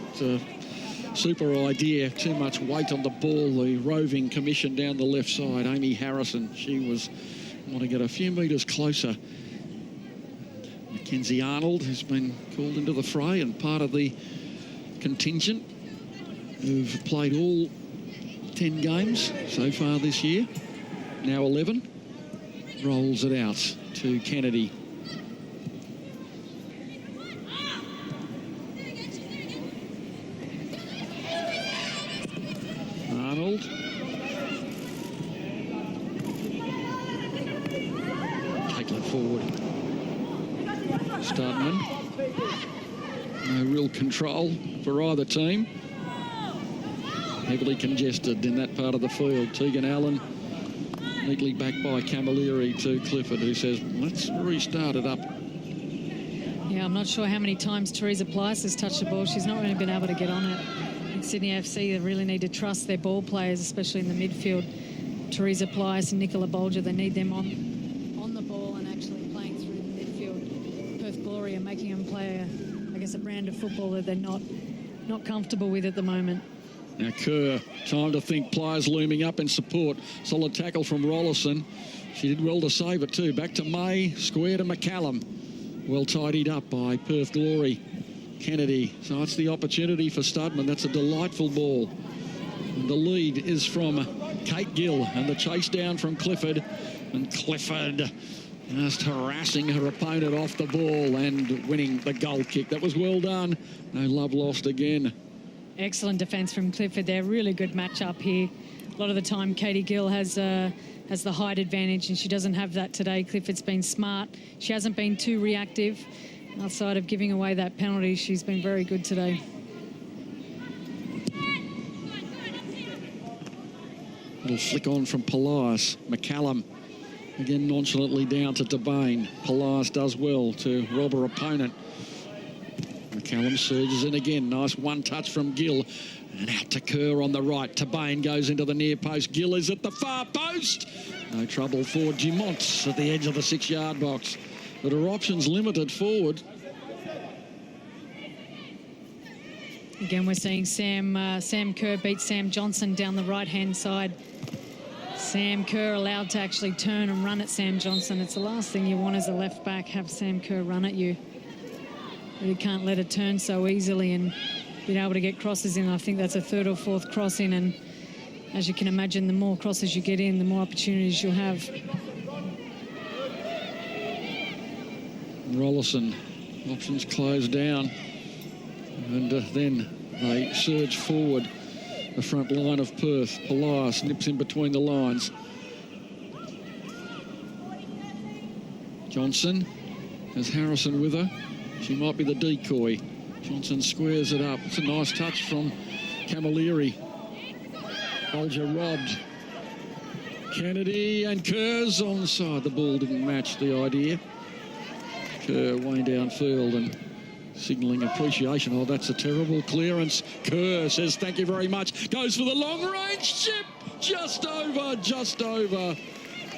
super idea, too much weight on the ball. The roving commission down the left side, Amy Harrison, she was want to get a few metres closer. Mackenzie Arnold, who's been called into the fray and part of the contingent, who've played all 10 games so far this year, now 11, rolls it out to Kennedy. Arnold. Take it forward. Studman. No real control for either team. Heavily congested in that part of the field. Tegan Allen neatly backed by Camilleri to Clifford, who says, let's restart it up. yeah, I'm not sure how many times Teresa Plyce has touched the ball. She's not really been able to get on it. In Sydney FC, they really need to trust their ball players, especially in the midfield. Teresa Plyce and Nicola Bolger, they need them on the ball and actually playing through the midfield. Perth Glory are making them play, a brand of football that they're not comfortable with at the moment. Now Kerr, time to think, players looming up in support. Solid tackle from Rollison. She did well to save it too. Back to May, square to McCallum. Well tidied up by Perth Glory. Kennedy, so it's the opportunity for Studman. That's a delightful ball. And the lead is from Kate Gill, and the chase down from Clifford. And Clifford just harassing her opponent off the ball and winning the goal kick. That was well done. No love lost again. Excellent defence from Clifford there. Really good match-up here. A lot of the time, Katie Gill has the height advantage, and she doesn't have that today. Clifford's been smart. She hasn't been too reactive. Outside of giving away that penalty, she's been very good today. Little flick on from Polias. McCallum again nonchalantly down to Devane. Polias does well to rob her opponent. McCallum surges in again. Nice one touch from Gill. And out to Kerr on the right. Tabane goes into the near post. Gill is at the far post. No trouble for Dumont at the edge of the 6-yard box. But her options limited forward. Again, we're seeing Sam Kerr beat Sam Johnson down the right-hand side. Sam Kerr allowed to actually turn and run at Sam Johnson. It's the last thing you want as a left back, have Sam Kerr run at you. You can't let it turn so easily and be able to get crosses in. I think that's a third or fourth cross in, and as you can imagine, the more crosses you get in, the more opportunities you'll have. Rollison, options closed down, and then they surge forward. The front line of Perth. Polias nips in between the lines. Johnson has Harrison with her. She might be the decoy. Johnson squares it up. It's a nice touch from Camilleri. Bolger robbed. Kennedy and Kerr's onside. The ball didn't match the idea. Kerr way downfield and signalling appreciation. Oh, that's a terrible clearance. Kerr says thank you very much. Goes for the long range chip. Just over.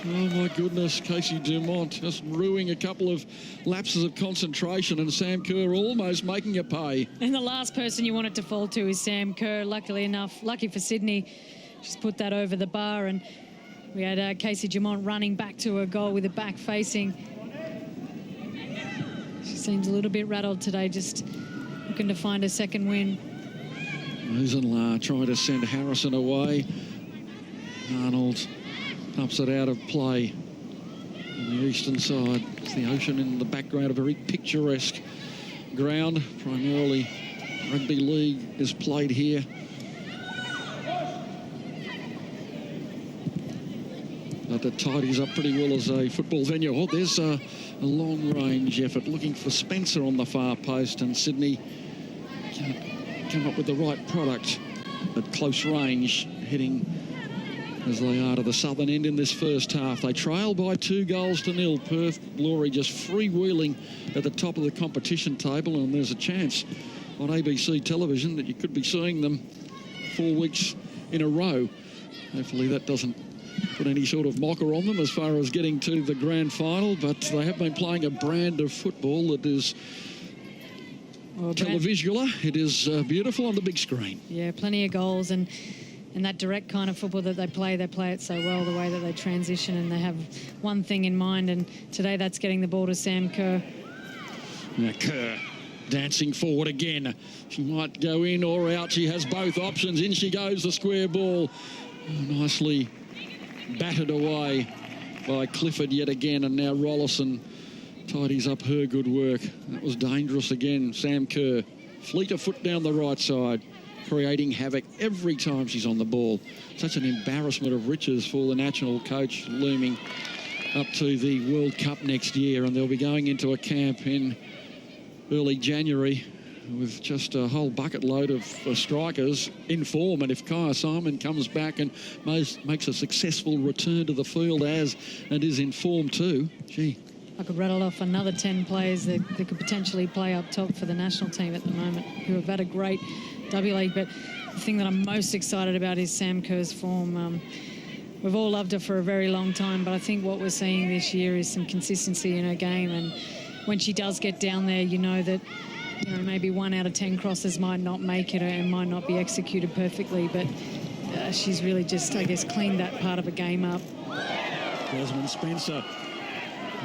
Oh, my goodness. Casey Dumont just ruining a couple of lapses of concentration, and Sam Kerr almost making it pay. And the last person you want it to fall to is Sam Kerr. Lucky for Sydney, she's put that over the bar, and we had Casey Dumont running back to her goal with the back facing. She seems a little bit rattled today, just looking to find a second win. Musenla trying to send Harrison away. Arnold ups it out of play on the eastern side. It's the ocean in the background, a very picturesque ground. Primarily rugby league is played here. But it tidies up pretty well as a football venue. Oh, there's a long range effort looking for Spencer on the far post, and Sydney come up with the right product at close range, heading as they are to the southern end in this first half. They trail by 2-0. Perth Glory just freewheeling at the top of the competition table, and there's a chance on ABC television that you could be seeing them 4 weeks in a row. Hopefully that doesn't put any sort of mocker on them as far as getting to the grand final, but they have been playing a brand of football that is televisual. It is beautiful on the big screen. Yeah, plenty of goals, and that direct kind of football that they play it so well, the way that they transition, and they have one thing in mind, and today that's getting the ball to Sam Kerr. Now Kerr dancing forward again. She might go in or out. She has both options. In she goes, the square ball. Oh, nicely battered away by Clifford yet again, and now Rollison tidies up her good work. That was dangerous again. Sam Kerr, fleet of foot down the right side, creating havoc every time she's on the ball. Such an embarrassment of riches for the national coach looming up to the World Cup next year, and they'll be going into a camp in early January with just a whole bucket load of strikers in form. And if Kaya Simon comes back and makes a successful return to the field and is in form too, gee. I could rattle off another 10 players that could potentially play up top for the national team at the moment, who have had a great W League. But the thing that I'm most excited about is Sam Kerr's form. We've all loved her for a very long time, but I think what we're seeing this year is some consistency in her game. And when she does get down there, you know that maybe 1 out of 10 crosses might not make it and might not be executed perfectly, but she's really just, I guess, cleaned that part of a game up. Jasmine Spencer,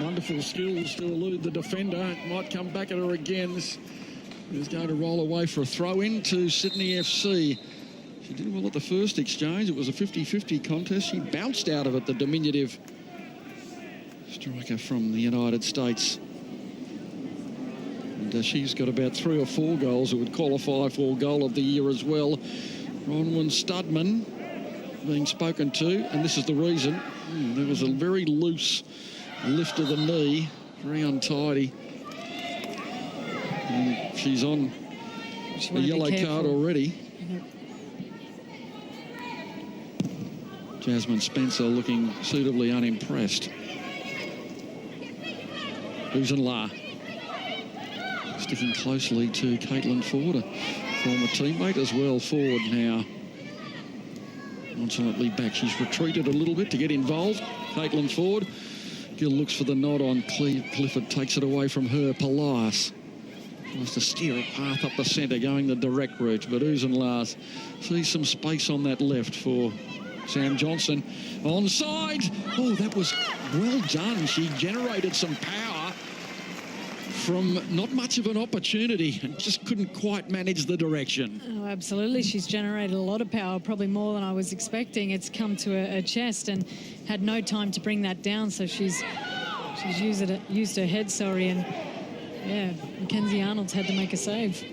wonderful skills to elude the defender. It might come back at her again. This is going to roll away for a throw-in to Sydney FC. She did well at the first exchange. It was a 50-50 contest. She bounced out of it, the diminutive striker from the United States. And she's got about 3 or 4 goals that would qualify for goal of the year as well. Bronwyn Studman being spoken to, and this is the reason. There was a very loose lift of the knee, very untidy. And she's on a yellow card already. Jasmine Spencer looking suitably unimpressed. Uzenla sticking closely to Caitlin Ford, a former teammate as well. Ford now nonchalantly back. She's retreated a little bit to get involved. Caitlin Ford. Gill looks for the nod on Clifford, takes it away from her. Palias tries to steer a path up the centre, going the direct route, but Uzenla sees some space on that left for Sam Johnson. Onside. Oh, that was well done. She generated some power from not much of an opportunity and just couldn't quite manage the direction. Oh, absolutely. She's generated a lot of power, probably more than I was expecting. It's come to her chest and had no time to bring that down, so she's used her head, and yeah, Mackenzie Arnold's had to make a save.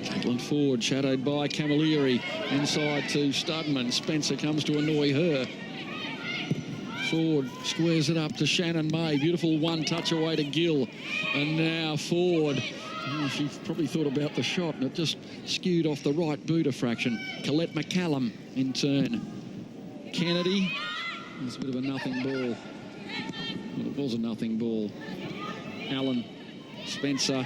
Caitlin Ford shadowed by Camilleri, inside to Studman. Spencer comes to annoy her. Ford squares it up to Shannon May. Beautiful one-touch away to Gill. And now Ford. Oh, she probably thought about the shot, and it just skewed off the right boot a fraction. Colette McCallum in turn. Kennedy. It's a bit of a nothing ball. Well, it was a nothing ball. Allen. Spencer.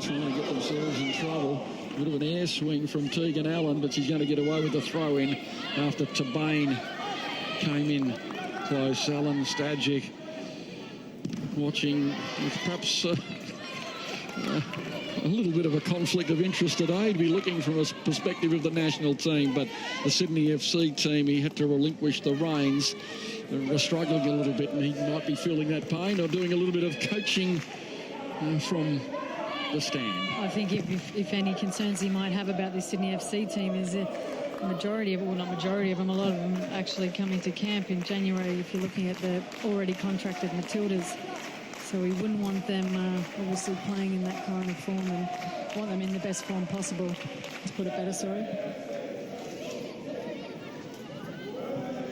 Trying to get themselves in trouble. A bit of an air swing from Tegan Allen, but she's going to get away with the throw-in after Tabane came in close. Allen, Stajic watching with perhaps a little bit of a conflict of interest today to be looking from a perspective of the national team, but the Sydney FC team, he had to relinquish the reins. They're struggling a little bit, and he might be feeling that pain or doing a little bit of coaching from the stand. I think if any concerns he might have about this Sydney FC team is a majority of, well, not majority of them, a lot of them actually coming to camp in January if you're looking at the already contracted Matildas. So we wouldn't want them obviously playing in that kind of form, and want them in the best form possible, to put it better, sorry.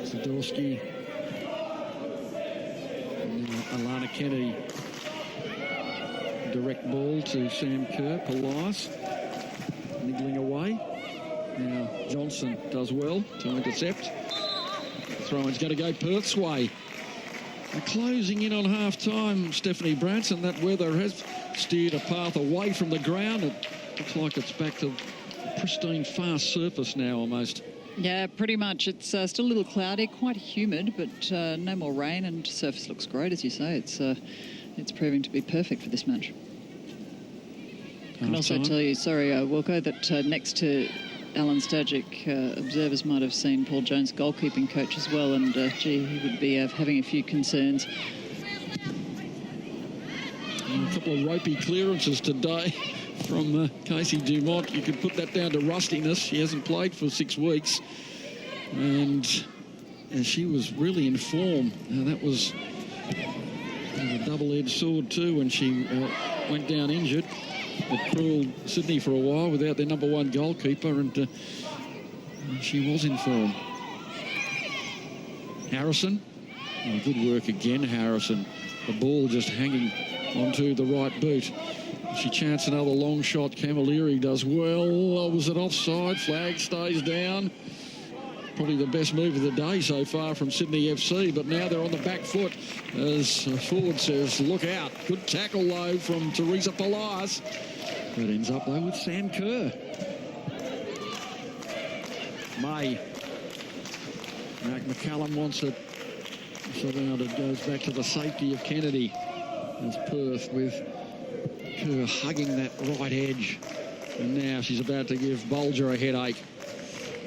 Zadorsky. Alana Kennedy. Direct ball to Sam Kerr. Polias niggling away. Now Johnson does well to intercept. The throw-in's going to go Perth's way. They're closing in on half-time, Stephanie Branson. That weather has steered a path away from the ground. It looks like it's back to a pristine, fast surface now almost. Yeah, pretty much. It's still a little cloudy, quite humid, but no more rain, and surface looks great, as you say. It's proving to be perfect for this match. I can also tell you, sorry, Wilco, that next to Alan Stajic, observers might have seen Paul Jones, goalkeeping coach as well, and gee, he would be having a few concerns. A couple of ropey clearances today from Casey Dumont. You could put that down to rustiness. She hasn't played for 6 weeks, and she was really in form. That was a double-edged sword too when she went down injured. It cruelled Sydney for a while without their number 1 goalkeeper, and she was in form. Harrison, good work again, Harrison. The ball just hanging onto the right boot. She chanced another long shot. Camilleri does well. Was it offside? Flag stays down. Probably the best move of the day so far from Sydney FC, but now they're on the back foot as Ford says, look out. Good tackle, though, from Teresa Polias. That ends up, though, with Sam Kerr. May. Mark McCallum wants it. So now it goes back to the safety of Kennedy. As Perth with Kerr hugging that right edge. And now she's about to give Bulger a headache.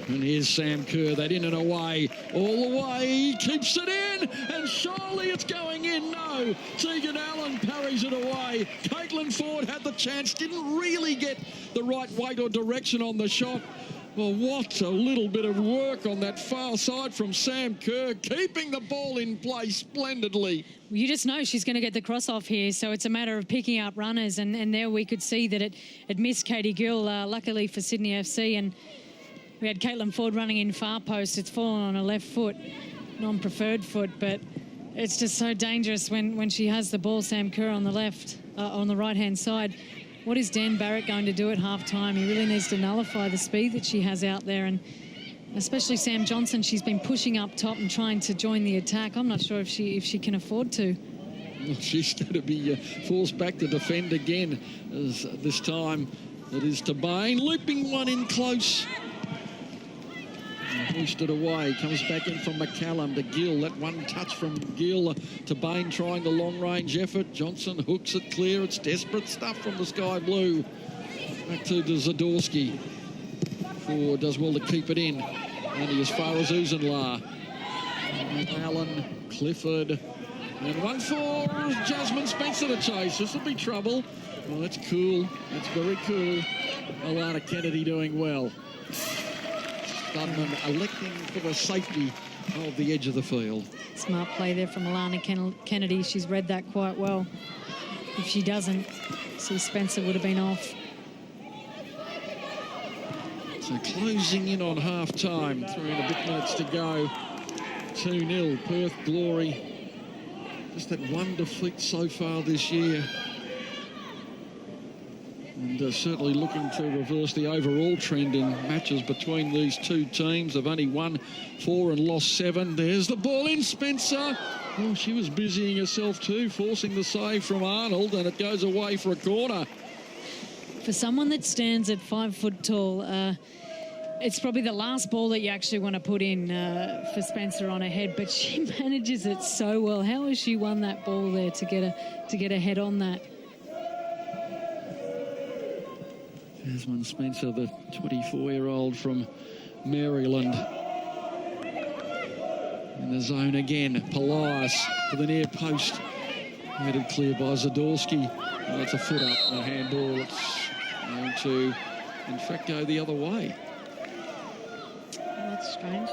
And here's Sam Kerr, that in and away, all the way, he keeps it in, and surely it's going in. No, Tegan Allen parries it away. Caitlin Ford had the chance, didn't really get the right weight or direction on the shot. Well, what a little bit of work on that far side from Sam Kerr, keeping the ball in play splendidly. You just know she's going to get the cross off here, so it's a matter of picking up runners, and there we could see that it missed Katie Gill, luckily for Sydney FC, and we had Caitlin Ford running in far post. It's fallen on her left foot, non-preferred foot, but it's just so dangerous when she has the ball, Sam Kerr on the left, on the right-hand side. What is Dan Barrett going to do at half-time? He really needs to nullify the speed that she has out there, and especially Sam Johnson. She's been pushing up top and trying to join the attack. I'm not sure if she can afford to. Well, she's going to be forced back to defend again, as this time it is to Bain. Looping one in close. Hoisted away, comes back in from McCallum to Gill. That one touch from Gill to Bain trying the long-range effort. Johnson hooks it clear. It's desperate stuff from the Sky Blue. Back to Zadorsky. Ford does well to keep it in. Only as far as Uzenla. Allen, Clifford. And one for Jasmine Spencer to chase. This will be trouble. Well, that's cool. That's very cool. Alana Kennedy doing well. Dunman electing for the safety of the edge of the field. Smart play there from Alana Kennedy. She's read that quite well. If she doesn't, see Spencer would have been off. So closing in on half-time. 3 and a bit minutes to go. 2-0 Perth Glory. Just that one defeat so far this year. And certainly looking to reverse the overall trend in matches between these two teams. They've only won 4 and lost 7. There's the ball in, Spencer. Oh, she was busying herself too, forcing the save from Arnold, and it goes away for a corner. For someone that stands at 5 foot tall, it's probably the last ball that you actually want to put in for Spencer on her head, but she manages it so well. How has she won that ball there to get a head on that? Jasmine Spencer, the 24-year-old from Maryland. In the zone again. Polias to the near post. Headed clear by Zadorsky. Oh, that's a foot up, a handball. It's going to, in fact, go the other way. That's strange.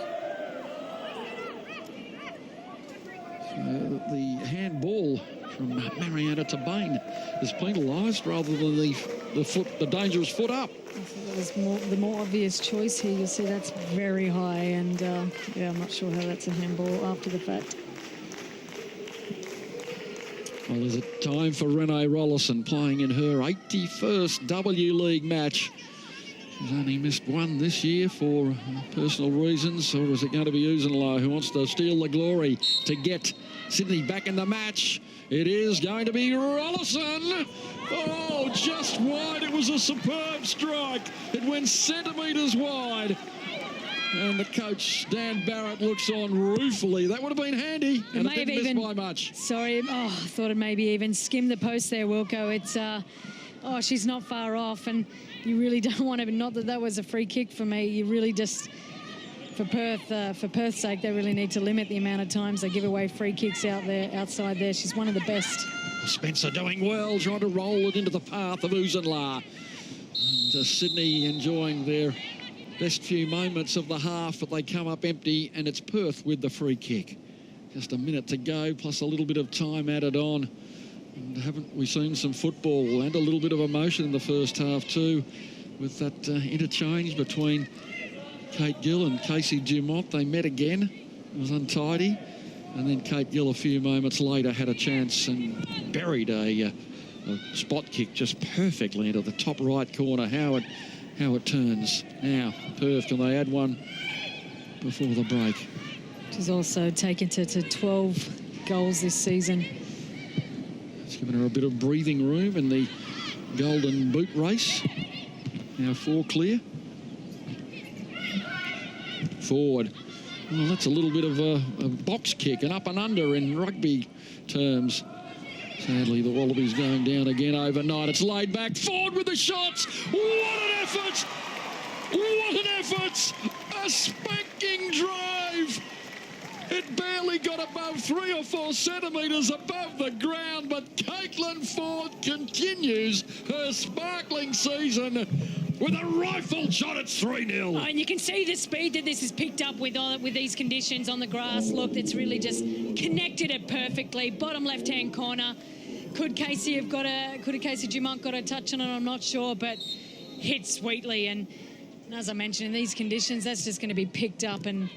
So the handball from Marietta to Bain is penalised rather than the dangerous foot up. I think that was the more obvious choice here. You'll see that's very high, and yeah, I'm not sure how that's a handball after the fact. Well, is it time for Renee Rollison playing in her 81st W League match? She's only missed one this year for personal reasons, or is it going to be Uzenlo who wants to steal the glory to get Sydney back in the match? It is going to be Rollison. Oh, just wide. It was a superb strike. It went centimetres wide. And the coach, Dan Barrett, looks on ruefully. That would have been handy, and it didn't miss by much. Sorry, I thought it maybe even skimmed the post there, Wilco. It's, she's not far off, and you really don't want to, not that that was a free kick for me, you really just, for Perth's sake, they really need to limit the amount of times they give away free kicks outside there. She's one of the best. Spencer doing well, trying to roll it into the path of Uzenla. And Sydney enjoying their best few moments of the half, but they come up empty, and it's Perth with the free kick. Just a minute to go, plus a little bit of time added on. And haven't we seen some football and a little bit of emotion in the first half too, with that interchange between Kate Gill and Casey Dumont. They met again. It was untidy. And then Kate Gill a few moments later had a chance and buried a spot kick just perfectly into the top right corner. How it turns. Now, Perth, can they add one before the break? She's also taken to 12 goals this season. It's given her a bit of breathing room in the Golden Boot race. Now 4 clear. Forward. Well, that's a little bit of a box kick, an up and under in rugby terms. Sadly, the Wallabies going down again overnight. It's laid back forward with the shots. What an effort! What an effort! A spanking drive. It barely got above 3 or 4 centimetres above the ground, but Caitlin Ford continues her sparkling season with a rifle shot at 3-0. Oh, and you can see the speed that this is picked up with these conditions on the grass. Look, it's really just connected it perfectly. Bottom left-hand corner. Could Casey Dumont got a touch on it? I'm not sure, but hit sweetly. And as I mentioned, in these conditions, that's just going to be picked up, and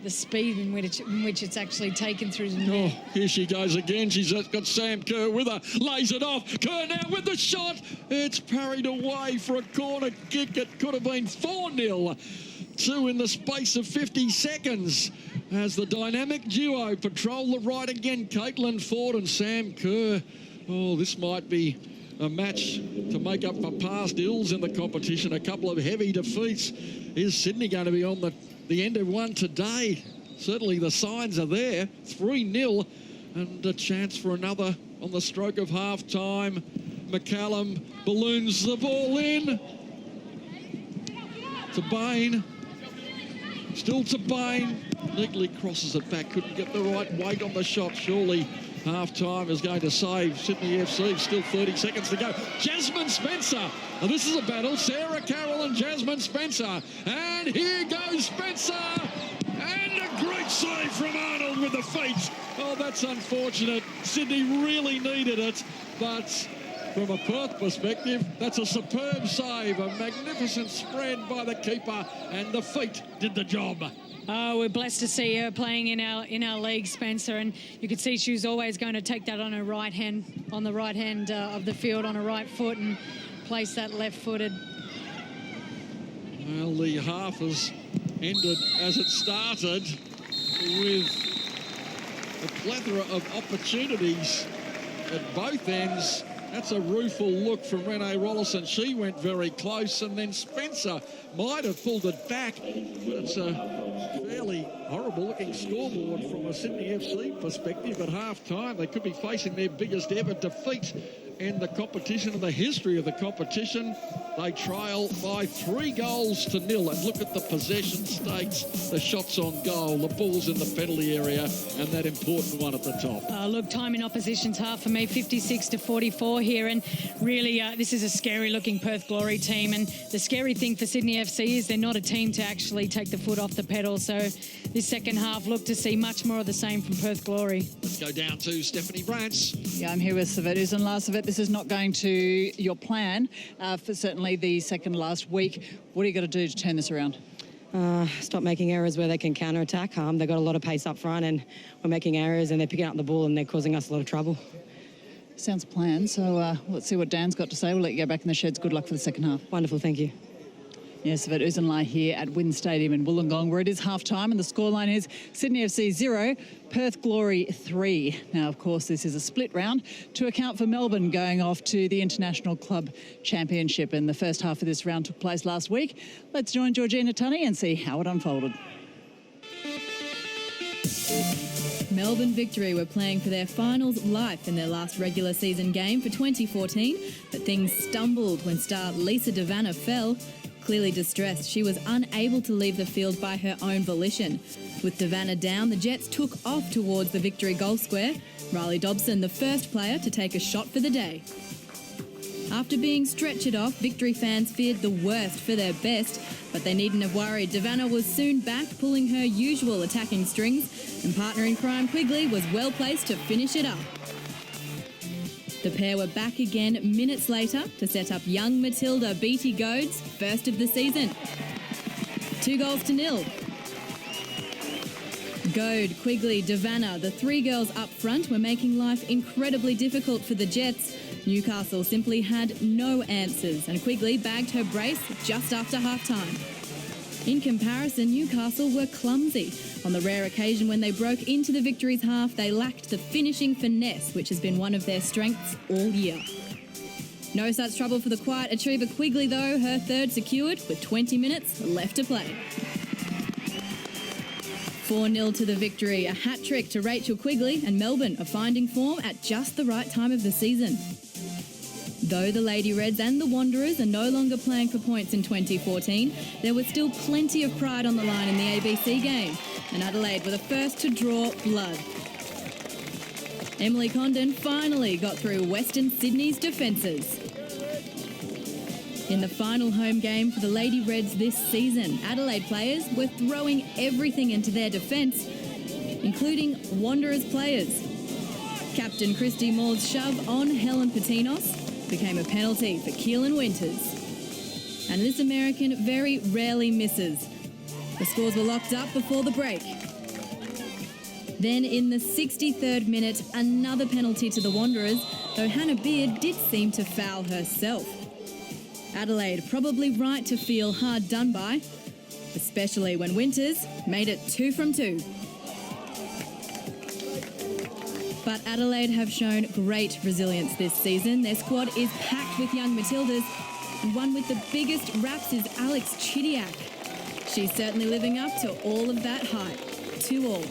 the speed in which it's actually taken through the net. Oh, here she goes again. She's got Sam Kerr with her. Lays it off. Kerr now with the shot. It's parried away for a corner kick. It could have been 4-0. 2 in the space of 50 seconds as the dynamic duo patrol the right again. Caitlin Ford and Sam Kerr. Oh, this might be a match to make up for past ills in the competition. A couple of heavy defeats. Is Sydney going to be on the end of one today? Certainly the signs are there. 3-0 and a chance for another on the stroke of half-time. McCallum balloons the ball in to Bain. Still to Bain. Neatly crosses it back. Couldn't get the right weight on the shot. Surely half-time is going to save Sydney FC. Still 30 seconds to go. Jasmine Spencer. Now this is a battle. Sarah Carroll and Jasmine Spencer. And here goes Spencer. And a great save from Arnold with the feet. Oh, that's unfortunate. Sydney really needed it. But from a Perth perspective, that's a superb save. A magnificent spread by the keeper. And the feet did the job. Oh, we're blessed to see her playing in our league, Spencer, and you could see she was always going to take that on her right hand, on the right hand of the field, on her right foot, and place that left-footed. Well, the half has ended as it started, with a plethora of opportunities at both ends. That's a rueful look from Renee Rollison. She went very close, and then Spencer might have pulled it back. But it's a fairly horrible-looking scoreboard from a Sydney FC perspective at half-time. They could be facing their biggest ever defeat in the competition, in the history of the competition. They trail by 3-0. And look at the possession stakes, the shots on goal, the balls in the penalty area, and that important one at the top. Look, time in opposition's half for me, 56-44 here, and really this is a scary-looking Perth Glory team, and the scary thing for Sydney FC is they're not a team to actually take the foot off the pedal, so this second half, look to see much more of the same from Perth Glory. Let's go down to Stephanie Brantz. Yeah, I'm here with Savet Uzenla. This is not going to your plan for certainly the second last week. What are you going to do to turn this around? Stop making errors where they can counter-attack. They've got a lot of pace up front, and we're making errors, and they're picking up the ball, and they're causing us a lot of trouble. Sounds planned. So let's see what Dan's got to say. We'll let you go back in the sheds. Good luck for the second half. Wonderful, thank you. Yes, Vet Uzunlai here at Wynn Stadium in Wollongong, where it is half-time and the scoreline is Sydney FC 0, Perth Glory 3. Now, of course, this is a split round to account for Melbourne going off to the International Club Championship, and the first half of this round took place last week. Let's join Georgina Tunney and see how it unfolded. Melbourne Victory were playing for their finals life in their last regular season game for 2014, but things stumbled when star Lisa Devanna fell. Clearly distressed, she was unable to leave the field by her own volition. With Devanna down, the Jets took off towards the Victory goal square. Riley Dobson, the first player to take a shot for the day. After being stretchered off, Victory fans feared the worst for their best, but they needn't have worried. Devanna was soon back, pulling her usual attacking strings, and partner in crime Quigley was well placed to finish it up. The pair were back again minutes later to set up young Matilda Beatty Goads' first of the season. 2-0. Goad, Quigley, Devanna, the three girls up front were making life incredibly difficult for the Jets. Newcastle simply had no answers, and Quigley bagged her brace just after half-time. In comparison, Newcastle were clumsy. On the rare occasion when they broke into the Victory's half, they lacked the finishing finesse, which has been one of their strengths all year. No such trouble for the quiet achiever Quigley, though, her third secured with 20 minutes left to play. 4-0 to the Victory, a hat-trick to Rachel Quigley, and Melbourne are finding form at just the right time of the season. Though the Lady Reds and the Wanderers are no longer playing for points in 2014, there was still plenty of pride on the line in the ABC game, and Adelaide were the first to draw blood. Emily Condon finally got through Western Sydney's defences. In the final home game for the Lady Reds this season, Adelaide players were throwing everything into their defence, including Wanderers players. Captain Christy Moore's shove on Helen Patinos became a penalty for Keelan Winters. And this American very rarely misses. The scores were locked up before the break. Then in the 63rd minute, another penalty to the Wanderers, though Hannah Beard did seem to foul herself. Adelaide probably right to feel hard done by, especially when Winters made it 2 from 2. But Adelaide have shown great resilience this season. Their squad is packed with young Matildas, and one with the biggest raps is Alex Chidiak. She's certainly living up to all of that hype. 2-2.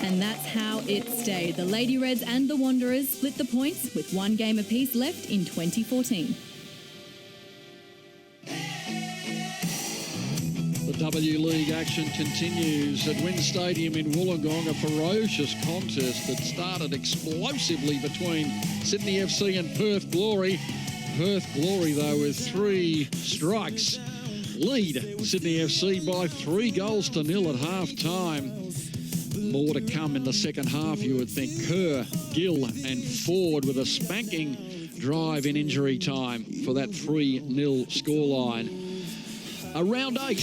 And that's how it stayed. The Lady Reds and the Wanderers split the points with one game apiece left in 2014. The W League action continues at Wynn Stadium in Wollongong, a ferocious contest that started explosively between Sydney FC and Perth Glory. Perth Glory, though, with 3 strikes, lead Sydney FC by 3-0 at half-time. More to come in the second half, you would think. Kerr, Gill and Ford with a spanking drive in injury time for that 3-0 scoreline. A round 8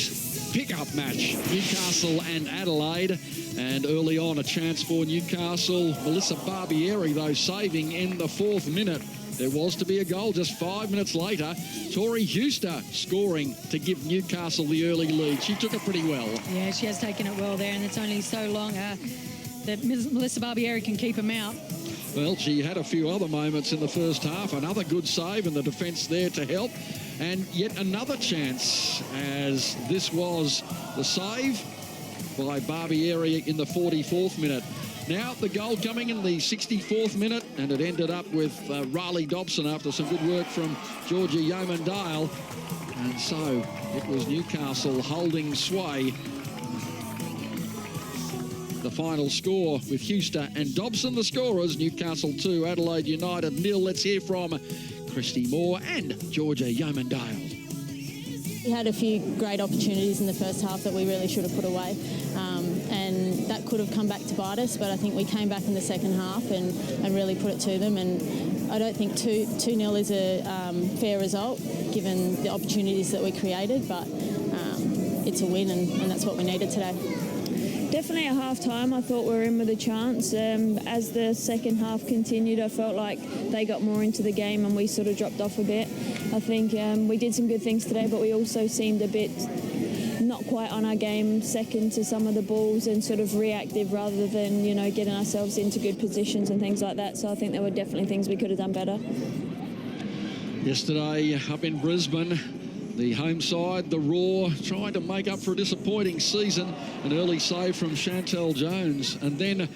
pick-up match, Newcastle and Adelaide, and early on a chance for Newcastle. Melissa Barbieri, though, saving in the 4th minute. There was to be a goal just 5 minutes later. Tori Huster scoring to give Newcastle the early lead. She took it pretty well. Yeah, she has taken it well there, and it's only so long that Melissa Barbieri can keep them out. Well, she had a few other moments in the first half. Another good save and the defence there to help. And yet another chance, as this was the save by Barbieri in the 44th minute. Now the goal coming in the 64th minute, and it ended up with Riley Dobson after some good work from Georgia Yeomandale. And so it was Newcastle holding sway. The final score with Huster and Dobson, the scorers. Newcastle 2, Adelaide United 0. Let's hear from Christy Moore and Georgia Yeomandale. We had a few great opportunities in the first half that we really should have put away, and that could have come back to bite us, but I think we came back in the second half and really put it to them, and I don't think 2-0 is a fair result given the opportunities that we created, but it's a win, and that's what we needed today. Definitely at half-time, I thought we were in with a chance. As the second half continued, I felt like they got more into the game and we sort of dropped off a bit. I think we did some good things today, but we also seemed a bit not quite on our game, second to some of the balls and sort of reactive rather than, you know, getting ourselves into good positions and things like that. So I think there were definitely things we could have done better. Yesterday up in Brisbane, the home side, the Roar, trying to make up for a disappointing season. An early save from Chantel Jones. And then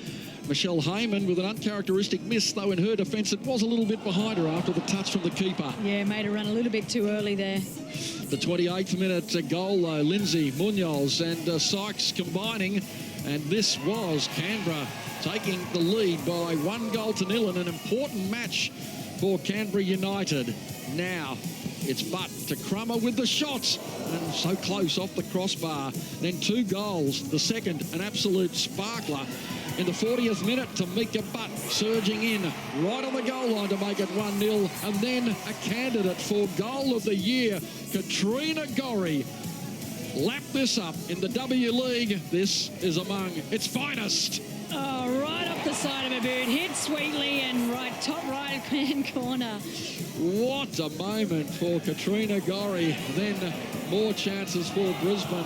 Michelle Heyman with an uncharacteristic miss, though in her defence it was a little bit behind her after the touch from the keeper. Yeah, made her run a little bit too early there. The 28th minute goal, though, Lindsay, Munoz and Sykes combining. And this was Canberra taking the lead by 1-0 in an important match for Canberra United. Now it's Butt to Crummer with the shots, and so close off the crossbar. Then 2 goals, the second an absolute sparkler. In the 40th minute, Tamika Butt surging in right on the goal line to make it 1-0. And then a candidate for goal of the year, Katrina Gorry, lapped this up in the W League. This is among its finest. Oh, right up the side of her boot, hit sweetly and top right-hand corner. What a moment for Katrina Gorry. Then more chances for Brisbane.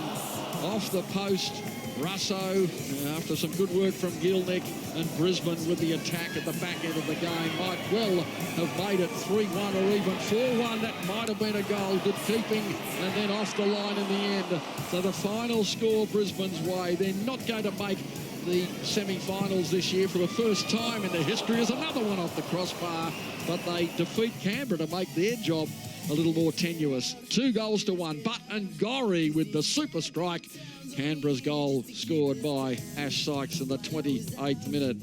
Off the post, Russo, after some good work from Gilnick, and Brisbane with the attack at the back end of the game might well have made it 3-1 or even 4-1. That might have been a goal. Good keeping, and then off the line in the end. So the final score Brisbane's way. They're not going to make the semi-finals this year for the first time in their history. As another one off the crossbar, but they defeat Canberra to make their job a little more tenuous. 2-1. Butt and Gorry with the super strike. Canberra's goal scored by Ash Sykes in the 28th minute.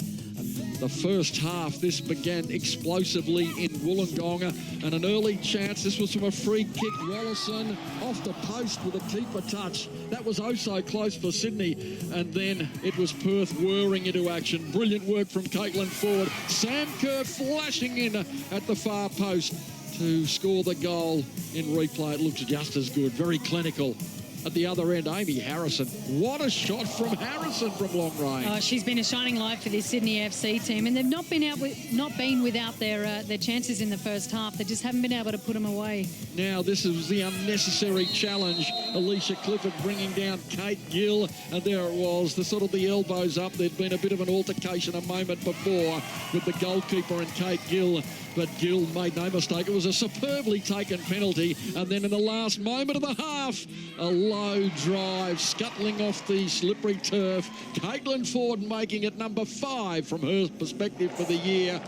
The first half, this began explosively in Wollongong, and an early chance. This was from a free kick. Wallison off the post with a keeper touch. That was oh so close for Sydney, and then it was Perth whirring into action. Brilliant work from Caitlin Ford. Sam Kerr flashing in at the far post to score the goal. In replay, it looks just as good. Very clinical. At the other end, Amy Harrison. What a shot from Harrison from long range. Oh, she's been a shining light for this Sydney FC team, and they've not been without their chances in the first half. They just haven't been able to put them away. Now this is the unnecessary challenge. Alicia Clifford bringing down Kate Gill, and there it was, the elbows up. There'd been a bit of an altercation a moment before with the goalkeeper and Kate Gill, but Gill made no mistake. It was a superbly taken penalty, and then in the last moment of the half, a low drive scuttling off the slippery turf. Caitlin Ford making it number 5 from her perspective for the year.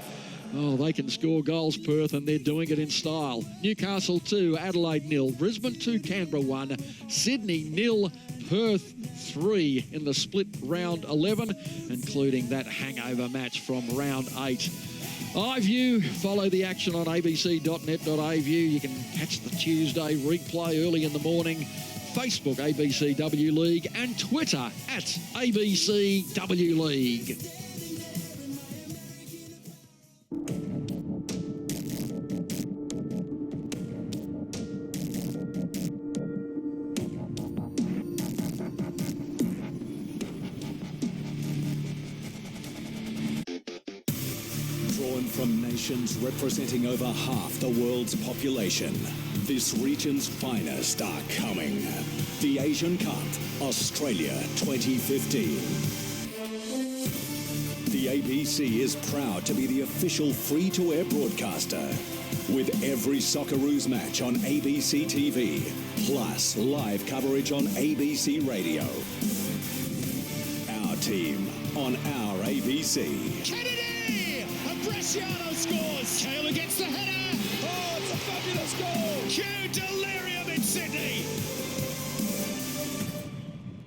Oh, they can score goals, Perth, and they're doing it in style. Newcastle 2, Adelaide 0, Brisbane 2, Canberra 1, Sydney 0, Perth 3 in the split round 11, including that hangover match from round 8. iView, follow the action on abc.net.au. You can catch the Tuesday replay early in the morning. Facebook, ABCW League, and Twitter at ABCW League. Drawn from nations representing over half the world's population, this region's finest are coming. The Asian Cup, Australia 2015. The ABC is proud to be the official free-to-air broadcaster, with every Socceroos match on ABC TV, plus live coverage on ABC Radio. Our team on our ABC. Kennedy! Bresciano scores! Taylor gets the header! Oh, it's a fabulous goal! Cue delirium in Sydney!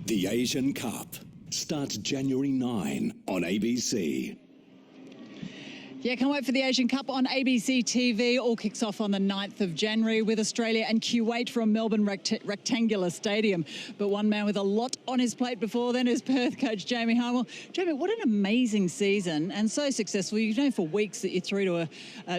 The Asian Cup starts January 9 on ABC. Yeah, can't wait for the Asian Cup on ABC TV. All kicks off on the 9th of January with Australia and Kuwait from Melbourne Rectangular Stadium. But one man with a lot on his plate before then is Perth coach Jamie Harnwell. Jamie, what an amazing season and so successful. You've known for weeks that you're through to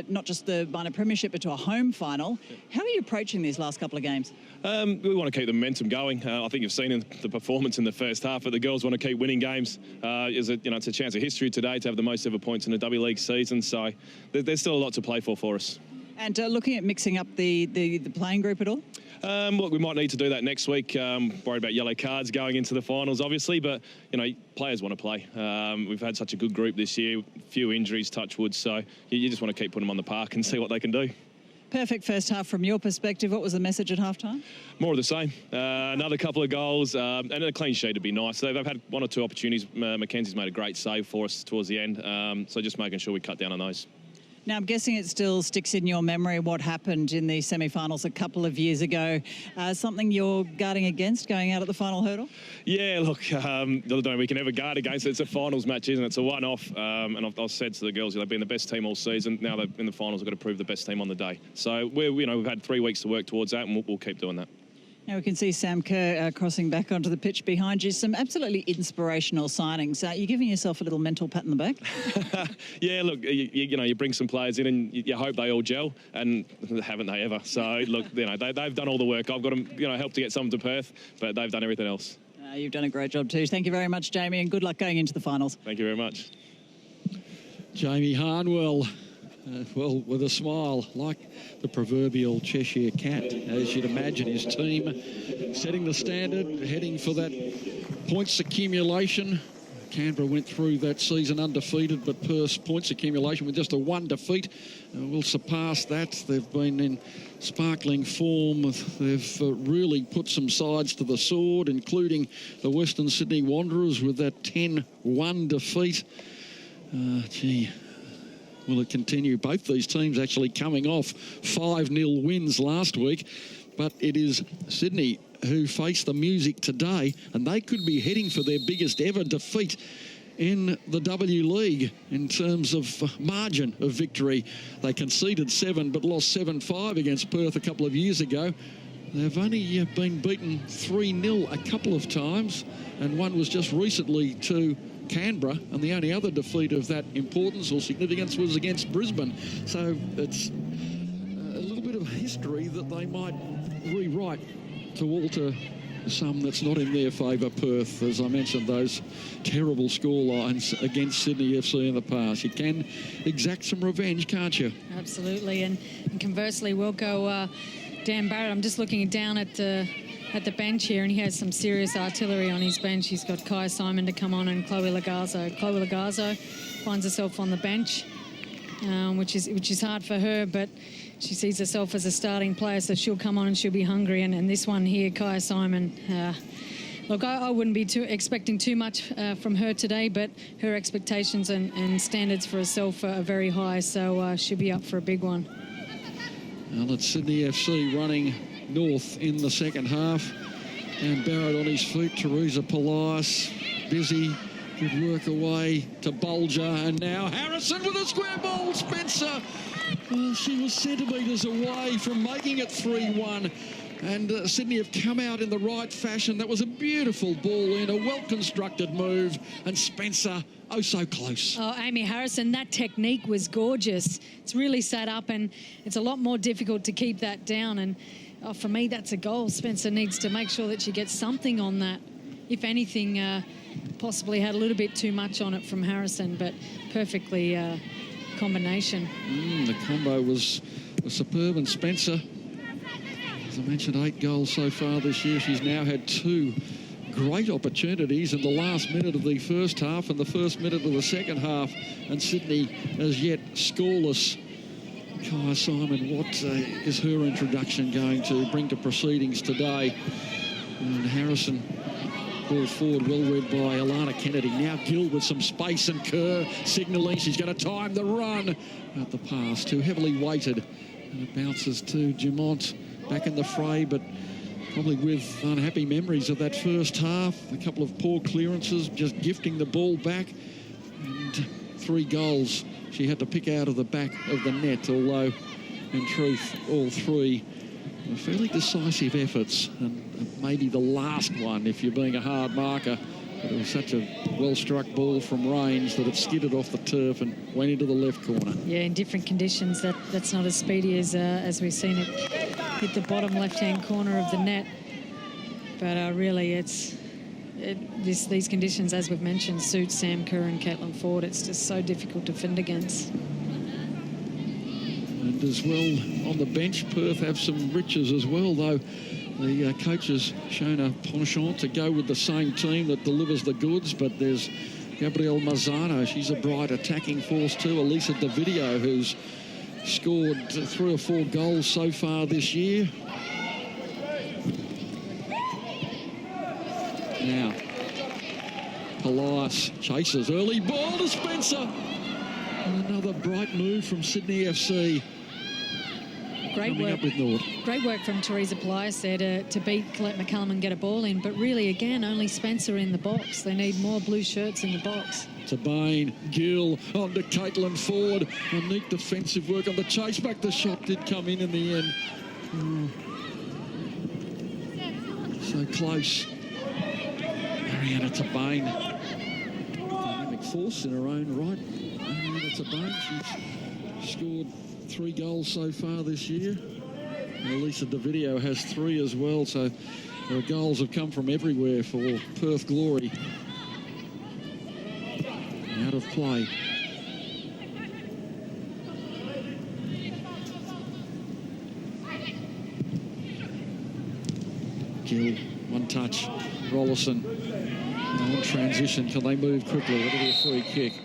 not just the minor premiership, but to a home final. How are you approaching these last couple of games? We want to keep the momentum going. I think you've seen in the performance in the first half, but the girls want to keep winning games. It's a chance of history today to have the most ever points in a W League season. So there's still a lot to play for us. And looking at mixing up the playing group at all? Look, we might need to do that next week. Worried about yellow cards going into the finals, obviously, but players want to play. We've had such a good group this year, few injuries, touch wood, so you just want to keep putting them on the park and see what they can do. Perfect first half from your perspective. What was the message at halftime? More of the same. Another couple of goals and a clean sheet would be nice. They've had one or two opportunities. Mackenzie's made a great save for us towards the end, so just making sure we cut down on those. Now, I'm guessing it still sticks in your memory what happened in the semi-finals a couple of years ago. Something you're guarding against going out at the final hurdle? Yeah, look, I don't know we can ever guard against it. It's a finals match, isn't it? It's a one-off. And I've said to the girls, they've been the best team all season. Now they're in the finals, they've got to prove the best team on the day. So we've had 3 weeks to work towards that, and we'll keep doing that. Now we can see Sam Kerr crossing back onto the pitch behind you. Some absolutely inspirational signings. You're giving yourself a little mental pat in the back? Yeah, look, you bring some players in and you hope they all gel, and haven't they ever? So, look, they've done all the work. I've got them, help to get some to Perth, but they've done everything else. You've done a great job too. Thank you very much, Jamie, and good luck going into the finals. Thank you very much. Jamie Harnwell. Well, with a smile, like the proverbial Cheshire cat, as you'd imagine, his team setting the standard, heading for that points accumulation. Canberra went through that season undefeated, but Perth's points accumulation with just a 1 defeat will surpass that. They've been in sparkling form. They've really put some sides to the sword, including the Western Sydney Wanderers with that 10-1 defeat. Will it continue? Both these teams actually coming off 5-0 wins last week, but it is Sydney who face the music today, and they could be heading for their biggest ever defeat in the W League in terms of margin of victory. They conceded 7 but lost 7-5 against Perth a couple of years ago. They've only been beaten 3-0 a couple of times, and one was just recently to Canberra, and the only other defeat of that importance or significance was against Brisbane. So it's a little bit of history that they might rewrite to alter some that's not in their favour. Perth, as I mentioned, those terrible score lines against Sydney FC in the past. You can exact some revenge, can't you? Absolutely, and conversely, Wilco, Dan Barrett, I'm just looking down at the bench here, and he has some serious artillery on his bench. He's got Kai Simon to come on and Chloe Lagazzo. Chloe Lagazzo finds herself on the bench, which is hard for her, but she sees herself as a starting player, so she'll come on and she'll be hungry. And this one here, Kai Simon, look, I wouldn't be expecting too much from her today, but her expectations and standards for herself are very high, so she'll be up for a big one. Well, it's Sydney FC running north in the second half, and Barrett on his feet. Teresa Polias busy, good work away to Bulger, and now Harrison with a square ball. Spencer, well, she was centimetres away from making it 3-1, and Sydney have come out in the right fashion. That was a beautiful ball in, a well-constructed move, and Spencer, oh so close. Oh, Amy Harrison, that technique was gorgeous. It's really set up, and it's a lot more difficult to keep that down, and for me, that's a goal. Spencer needs to make sure that she gets something on that. If anything, possibly had a little bit too much on it from Harrison, but perfectly combination. The combo was superb, and Spencer, as I mentioned, 8 goals so far this year. She's now had 2 great opportunities in the last minute of the first half and the first minute of the second half, and Sydney as yet scoreless. Kai Simon, what is her introduction going to bring to proceedings today? And Harrison, ball forward, well read by Alana Kennedy. Now Gill with some space, and Kerr signalling she's going to time the run. At the pass, too heavily weighted. And it bounces to Dumont back in the fray, but probably with unhappy memories of that first half. A couple of poor clearances, just gifting the ball back. And 3 goals she had to pick out of the back of the net, although in truth all 3 were fairly decisive efforts, and maybe the last one if you're being a hard marker. But it was such a well-struck ball from range that it skidded off the turf and went into the left corner. Yeah, in different conditions, that's not as speedy as we've seen it hit the bottom left-hand corner of the net. But really, these conditions, as we've mentioned, suit Sam Kerr and Caitlin Ford. It's just so difficult to fend against. And as well, on the bench, Perth have some riches as well, though. The coach has shown a penchant to go with the same team that delivers the goods, but there's Gabrielle Mazzano. She's a bright attacking force too. Elisa Davidio, who's scored 3 or 4 goals so far this year. Now, Polias chases. Early ball to Spencer. And another bright move from Sydney FC. Great work from Teresa Polias there to beat Colette McCallum and get a ball in. But really, again, only Spencer in the box. They need more blue shirts in the box. To Bain, Gill on to Caitlin Ford. A neat defensive work on the chase back. The shot did come in the end. So close. Mariana to Bain. Dynamic force in her own right. Mariana to Bain. She's scored 3 goals so far this year. And Elisa Davidio has 3 as well, so the goals have come from everywhere for Perth Glory. Out of play. Gill, one touch. Rollerson on transition. Can they move quickly? It'll be a free kick.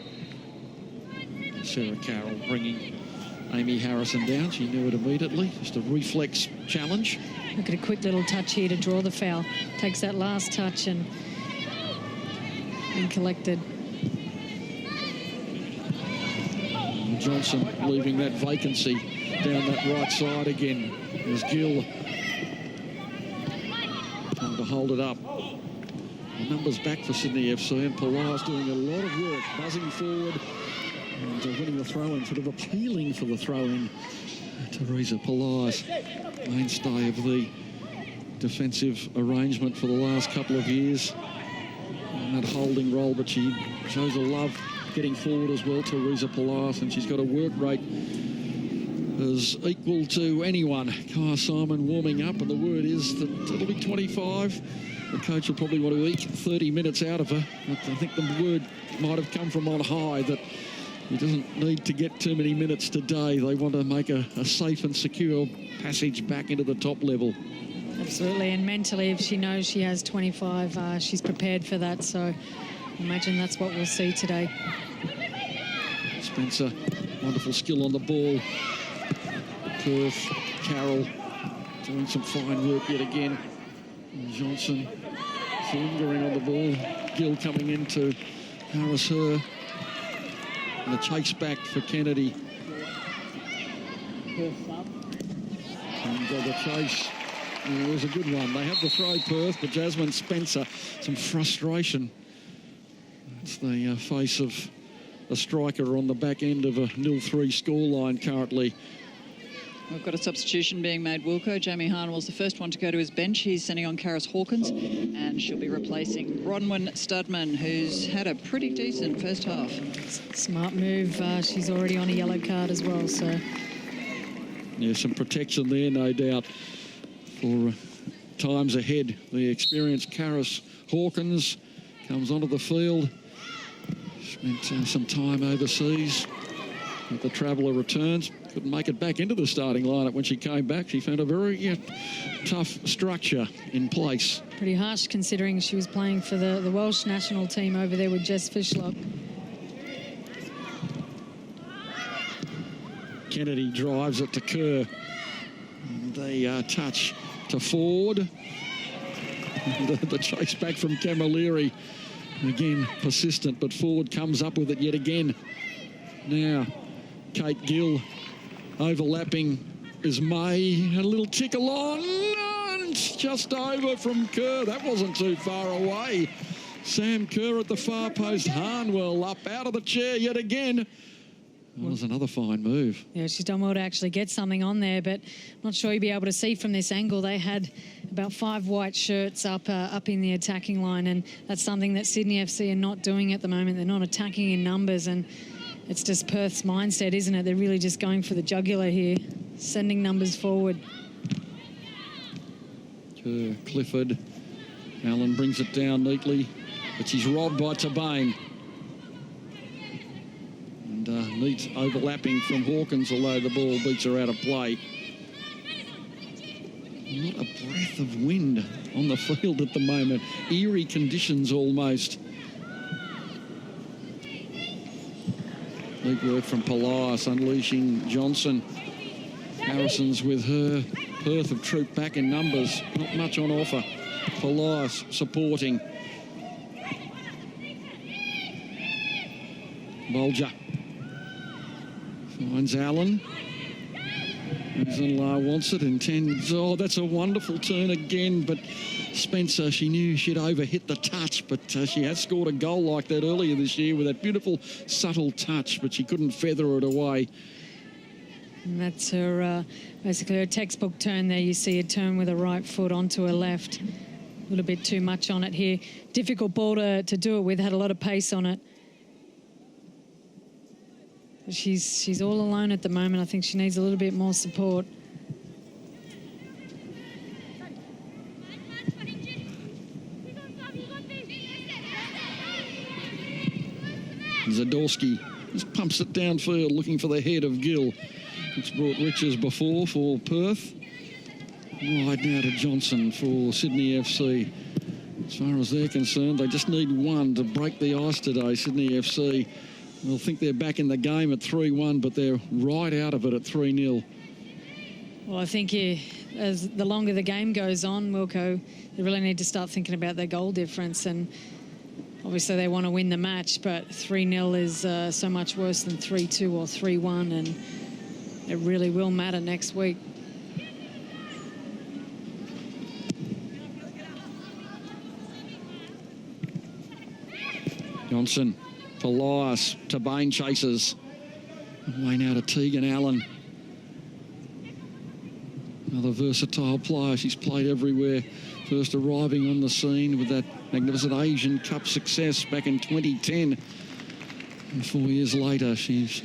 Sarah Carroll bringing Amy Harrison down. She knew it immediately. Just a reflex challenge. Look at a quick little touch here to draw the foul. Takes that last touch and collected. Johnson leaving that vacancy down that right side again. There's Gill trying to hold it up. The numbers back for Sydney FC, and Polias doing a lot of work, buzzing forward and winning the throw-in, sort of appealing for the throw-in. Teresa Polias, mainstay of the defensive arrangement for the last couple of years. In that holding role, but she shows a love getting forward as well, Teresa Polias, and she's got a work rate as equal to anyone. Kaya Simon warming up, and the word is that it'll be 25. The coach will probably want to eke 30 minutes out of her. But I think the word might have come from on high that he doesn't need to get too many minutes today. They want to make a safe and secure passage back into the top level. Absolutely, and mentally, if she knows she has 25, she's prepared for that. So imagine that's what we'll see today. Spencer, wonderful skill on the ball. Perth, Carroll doing some fine work yet again. And Johnson lingering on the ball. Gill coming in to harass her. And the chase back for Kennedy. And the chase. It was a good one. They have the throw, Perth, but Jasmine Spencer, some frustration. It's the face of a striker on the back end of a 0-3 scoreline currently. We've got a substitution being made, Wilco. Jamie Harnwell's the first one to go to his bench. He's sending on Karis Hawkins, and she'll be replacing Bronwyn Studman, who's had a pretty decent first half. Smart move. She's already on a yellow card as well, so... Yeah, some protection there, no doubt, for times ahead. The experienced Karis Hawkins comes onto the field. Spent some time overseas. The traveller returns. Couldn't make it back into the starting lineup when she came back. She found a very tough structure in place. Pretty harsh considering she was playing for the Welsh national team over there with Jess Fishlock. Kennedy drives it to Kerr. And they touch to Ford. The chase back from Camilleri. Again, persistent, but Ford comes up with it yet again. Now, Kate Gill overlapping is May. A little tickle on, and just over from Kerr. That wasn't too far away. Sam Kerr at the far post. Harnwell up out of the chair yet again. Well, there's another fine move. Yeah, she's done well to actually get something on there, but I'm not sure you'll be able to see from this angle. They had about 5 white shirts up in the attacking line, and that's something that Sydney FC are not doing at the moment. They're not attacking in numbers, and it's just Perth's mindset, isn't it? They're really just going for the jugular here, sending numbers forward. Clifford. Allen brings it down neatly, but she's robbed by Tabane. And neat overlapping from Hawkins, although the ball beats her out of play. Not a breath of wind on the field at the moment. Eerie conditions almost. Neat work from Polias, unleashing Johnson. Harrison's with her. Perth have trooped back in numbers. Not much on offer. Polias supporting. Bolger finds Allen. Zinla wants it, intends. Oh, that's a wonderful turn again, but Spencer, she knew she'd overhit the touch, but she has scored a goal like that earlier this year with that beautiful, subtle touch, but she couldn't feather it away. And that's her, basically her textbook turn there. You see a turn with a right foot onto her left. A little bit too much on it here. Difficult ball to do it with, had a lot of pace on it. She's all alone at the moment. I think she needs a little bit more support. Zadorsky just pumps it downfield, looking for the head of Gill. It's brought Riches before for Perth. Wide now to Johnson for Sydney FC. As far as they're concerned, they just need one to break the ice today, Sydney FC. They'll think they're back in the game at 3-1, but they're right out of it at 3-0. Well, I think as the longer the game goes on, Wilco, they really need to start thinking about their goal difference. And obviously they want to win the match, but 3-0 is so much worse than 3-2 or 3-1, and it really will matter next week. Johnson, Polias, Tabane chases. Way now to Tegan Allen. Another versatile player. She's played everywhere. First arriving on the scene with that magnificent Asian Cup success back in 2010. And 4 years later, she's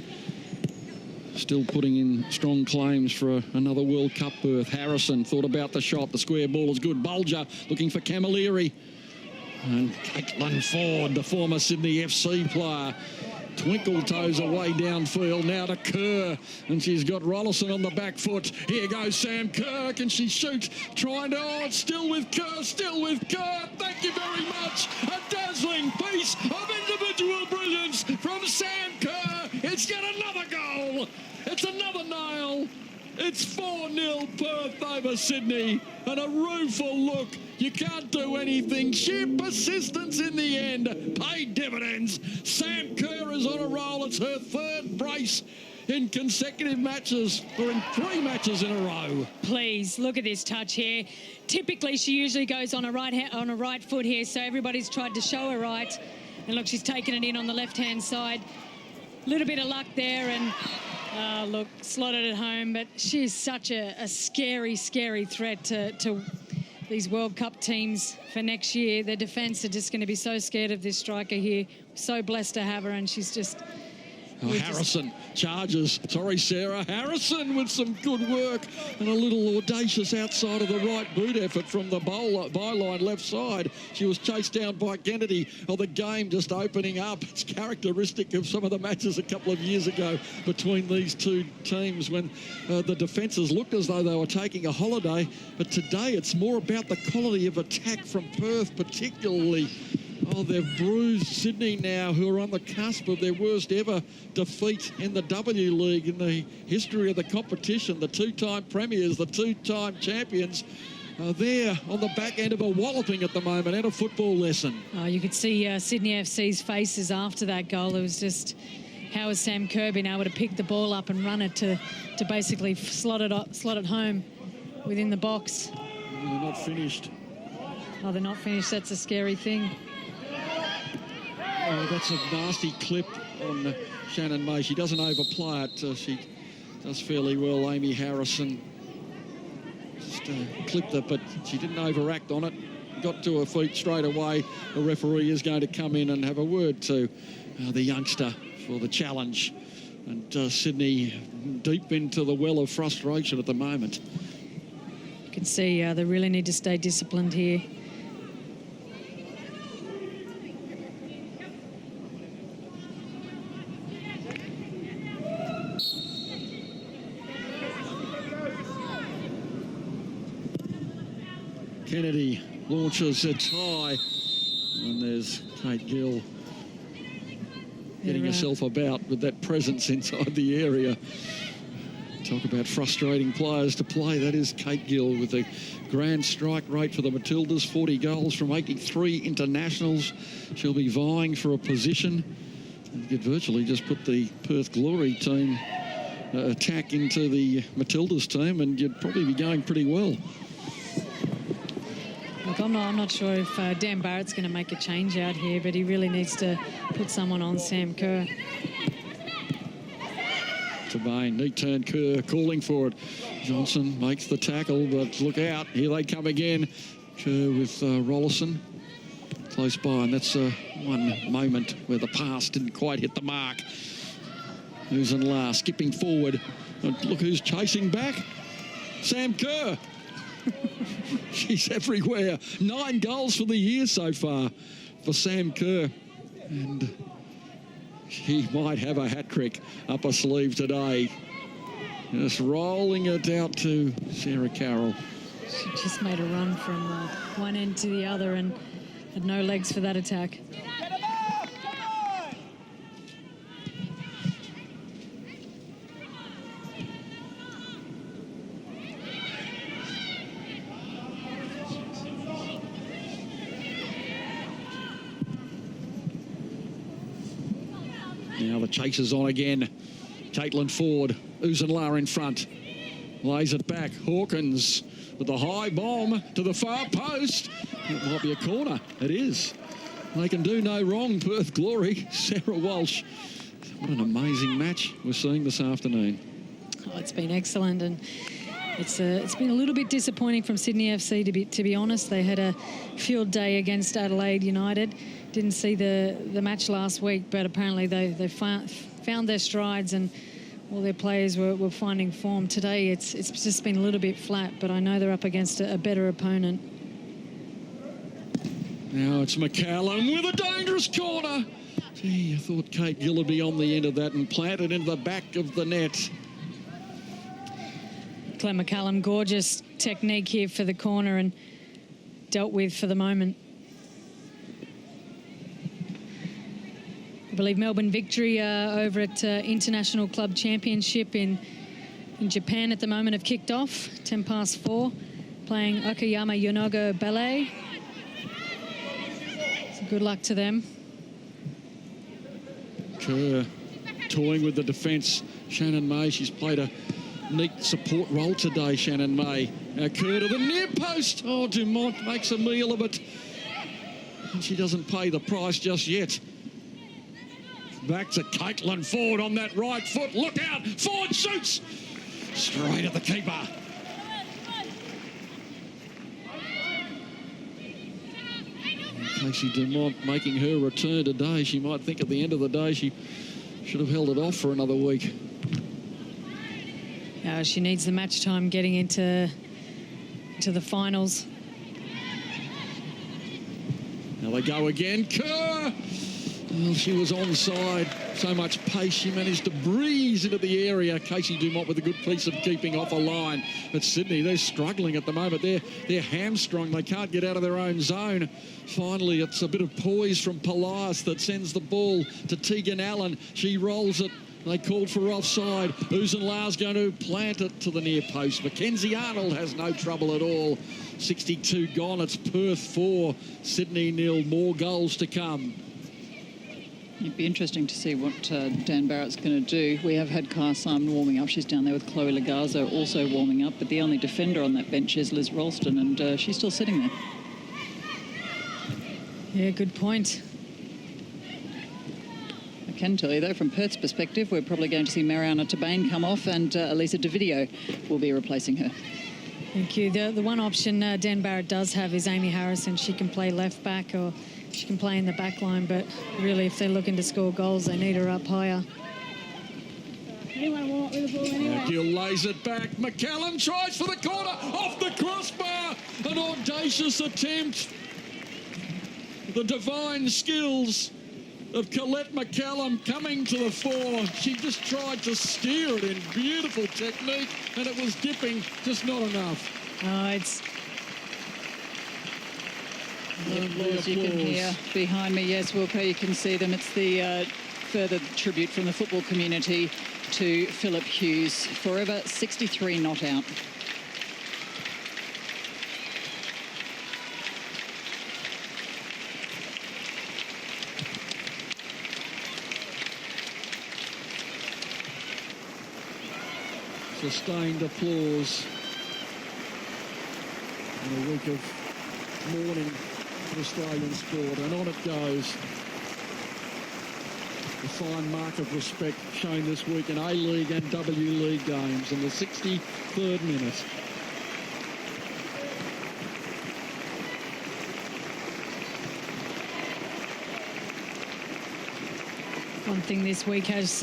still putting in strong claims for another World Cup berth. Harrison thought about the shot. The square ball is good. Bolger looking for Camilleri. And Caitlin Ford, the former Sydney FC player, twinkle toes away downfield now to Kerr, and she's got Rollison on the back foot. Here goes Sam Kerr. Can she shoot? Trying to, oh, it's still with Kerr, still with Kerr. Thank you very much. A dazzling piece of individual brilliance from Sam Kerr. It's got another goal. It's another nail. It's 4-0 Perth over Sydney, and a rueful look. You can't do anything. Sheer persistence in the end paid dividends. Sam Kerr is on a roll. It's her third brace in consecutive matches, or in 3 matches in a row. Please look at this touch here. Typically, she usually goes on a right foot here, so everybody's tried to show her right. And look, she's taken it in on the left-hand side. A little bit of luck there, and look, slotted it home. But she is such a scary, scary threat to these World Cup teams for next year. Their defence are just going to be so scared of this striker here. So blessed to have her, and she's just... Oh, Harrison charges. Sorry, Sarah. Harrison with some good work and a little audacious outside of the right boot effort from the byline left side. She was chased down by Kennedy. Oh, the game just opening up. It's characteristic of some of the matches a couple of years ago between these two teams when the defences looked as though they were taking a holiday. But today it's more about the quality of attack from Perth particularly. Oh, they've bruised Sydney now, who are on the cusp of their worst ever defeat in the W League in the history of the competition. The 2-time premiers, the 2-time champions, are there on the back end of a walloping at the moment and a football lesson. Oh, you could see Sydney FC's faces after that goal. It was just, how has Sam Kerr been able to pick the ball up and run it to basically slot it home within the box? They're not finished. Oh, they're not finished. That's a scary thing. Oh, that's a nasty clip on Shannon May. She doesn't overplay it. She does fairly well. Amy Harrison just clipped it, but she didn't overact on it. Got to her feet straight away. The referee is going to come in and have a word to the youngster for the challenge. And Sydney deep into the well of frustration at the moment. You can see they really need to stay disciplined here. Kennedy launches a tie, and there's Kate Gill getting herself about with that presence inside the area. Talk about frustrating players to play. That is Kate Gill with a grand strike rate for the Matildas, 40 goals from 83 internationals. She'll be vying for a position. You could virtually just put the Perth Glory team attack into the Matildas team, and you'd probably be going pretty well. Look, I'm not sure if Dan Barrett's going to make a change out here, but he really needs to put someone on Sam Kerr. Bain, neat turn, Kerr calling for it. Johnson makes the tackle, but look out, here they come again. Kerr with Rollison close by, and that's one moment where the pass didn't quite hit the mark. Who's in last, skipping forward. And look who's chasing back. Sam Kerr. She's everywhere. 9 goals for the year so far for Sam Kerr. And he might have a hat-trick up her sleeve today. Just rolling it out to Sarah Carroll. She just made a run from one end to the other and had no legs for that attack. Now the chase is on again. Caitlin Ford, Uzenla in front. Lays it back. Hawkins with the high bomb to the far post. It might be a corner. It is. They can do no wrong, Perth Glory. Sarah Walsh. What an amazing match we're seeing this afternoon. Oh, it's been excellent, and it's been a little bit disappointing from Sydney FC, to be honest. They had a field day against Adelaide United. Didn't see the match last week, but apparently they found their strides and all their players were finding form. Today it's just been a little bit flat, but I know they're up against a better opponent. Now it's McCallum with a dangerous corner. Gee, I thought Kate Gill would be on the end of that and planted into the back of the net. Claire McCallum, gorgeous technique here for the corner and dealt with for the moment. I believe Melbourne Victory over at International Club Championship in Japan at the moment have kicked off. 4:10, playing Okayama Yonago Ballet. So good luck to them. Kerr toying with the defence. Shannon May, she's played a neat support role today, Shannon May. Now Kerr to the near post. Oh, Dumont makes a meal of it. And she doesn't pay the price just yet. Back to Caitlin Ford on that right foot. Look out! Ford shoots! Straight at the keeper. Casey Dumont making her return today. She might think at the end of the day she should have held it off for another week. She needs the match time getting into the finals. Now they go again. Kerr! Well, she was onside. So much pace, she managed to breeze into the area. Casey Dumont with a good piece of keeping off a line. But Sydney, they're struggling at the moment. They're hamstrung. They can't get out of their own zone. Finally, it's a bit of poise from Pelias that sends the ball to Tegan Allen. She rolls it. They called for offside. Uzenla's going to plant it to the near post. Mackenzie Arnold has no trouble at all. 62 gone. It's Perth 4, Sydney 0. More goals to come. It'd be interesting to see what Dan Barrett's going to do. We have had Kai Simon warming up. She's down there with Chloe Lagazo also warming up, but the only defender on that bench is Liz Ralston, and she's still sitting there. Yeah, good point. Can tell you, though, from Perth's perspective, we're probably going to see Mariana Tabane come off and Elisa DeVideo will be replacing her. Thank you. The one option Dan Barrett does have is Amy Harrison. She can play left back or she can play in the back line, but really if they're looking to score goals, they need her up higher. Gill lays it back. McCallum tries for the corner, off the crossbar. An audacious attempt. The divine skills of Colette McCallum coming to the fore. She just tried to steer it in beautiful technique, and it was dipping, just not enough. Oh, it's... The applause you can hear behind me. Yes, Wilco, you can see them. It's the further tribute from the football community to Philip Hughes. Forever 63 not out. Sustained applause in a week of mourning for Australian sport, and on it goes. A fine mark of respect shown this week in A-League and W League games in the 63rd minute. One thing this week has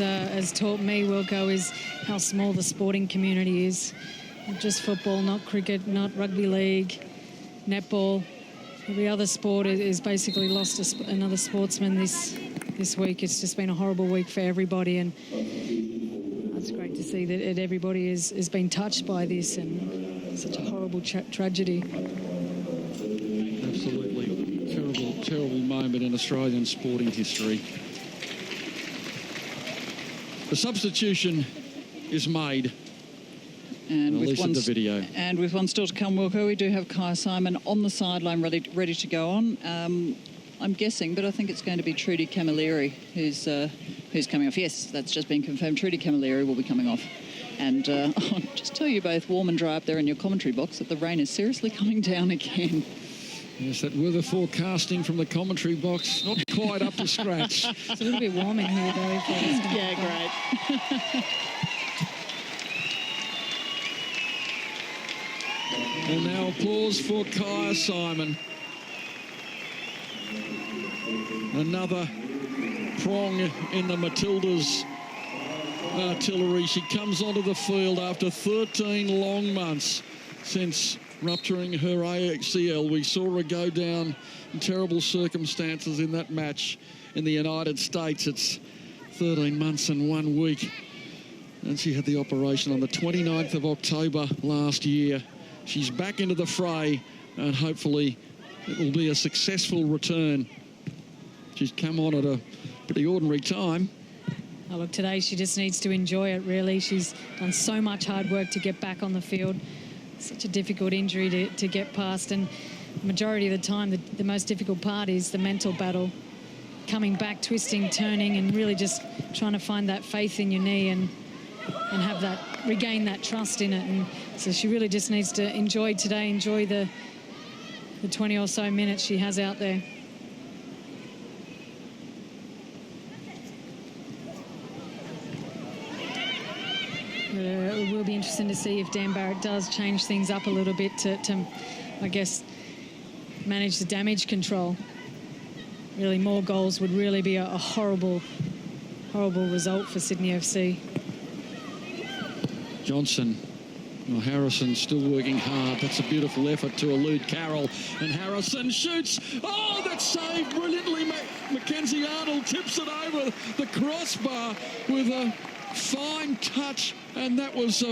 taught me, Wilco, is how small the sporting community is. Not just football, not cricket, not rugby league, netball. Every other sport is basically lost another sportsman this week. It's just been a horrible week for everybody, and it's great to see that everybody has been touched by this and such a horrible tragedy. Absolutely terrible moment in Australian sporting history. The substitution is made. And with, one video. still to come, Wilco, we do have Kai Simon on the sideline ready to go on. I'm guessing, but I think it's going to be Trudy Camilleri who's coming off. Yes, that's just been confirmed. Trudy Camilleri will be coming off. And I'll just tell you both, warm and dry up there in your commentary box, that the rain is seriously coming down again. Yes, that weather forecasting from the commentary box, not quite up to scratch. It's a little bit warm in here, though. Yeah, great. And now applause for Kai Simon. Another prong in the Matildas artillery. She comes onto the field after 13 long months since rupturing her ACL. We saw her go down in terrible circumstances in that match in the United States. It's 13 months and 1 week. And she had the operation on the 29th of October last year. She's back into the fray, and hopefully it will be a successful return. She's come on at a pretty ordinary time. Oh, look, today she just needs to enjoy it, really. She's done so much hard work to get back on the field. Such a difficult injury to get past, and the majority of the time, the most difficult part is the mental battle. Coming back, twisting, turning, and really just trying to find that faith in your knee and have that, regain that trust in it. And so she really just needs to enjoy today, enjoy the 20 or so minutes she has out there. It will be interesting to see if Dan Barrett does change things up a little bit to I guess, manage the damage control. Really, more goals would really be a horrible result for Sydney FC. Johnson. Well, Harrison still working hard. That's a beautiful effort to elude Carroll. And Harrison shoots. Oh, that's saved brilliantly. Mackenzie Arnold tips it over the crossbar with a fine touch. And that was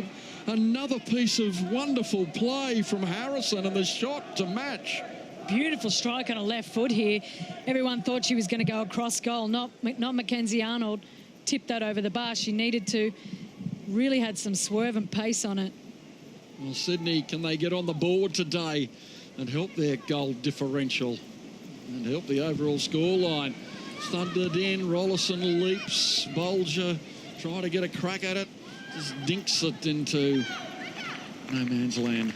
another piece of wonderful play from Harrison, and the shot to match. Beautiful strike on a left foot here. Everyone thought she was going to go across goal. Not Mackenzie Arnold. Tipped that over the bar. She needed to. Really had some swerve and pace on it. Well, Sydney, can they get on the board today and help their goal differential and help the overall scoreline? Thundered in, Rollison leaps, Bolger trying to get a crack at it, just dinks it into no man's land.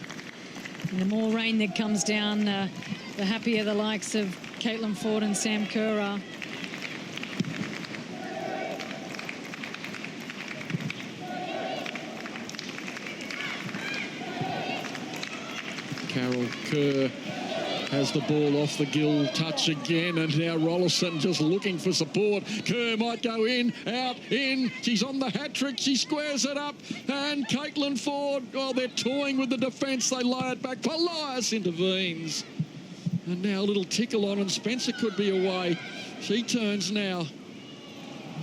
And the more rain that comes down, the happier the likes of Caitlin Ford and Sam Kerr are. Carol Kerr has the ball off the gill touch again, and now Rollison just looking for support. Kerr might go in, out, in. She's on the hat-trick. She squares it up, and Caitlin Ford, oh, they're toying with the defence. They lay it back. Polias intervenes. And now a little tickle on, and Spencer could be away. She turns now.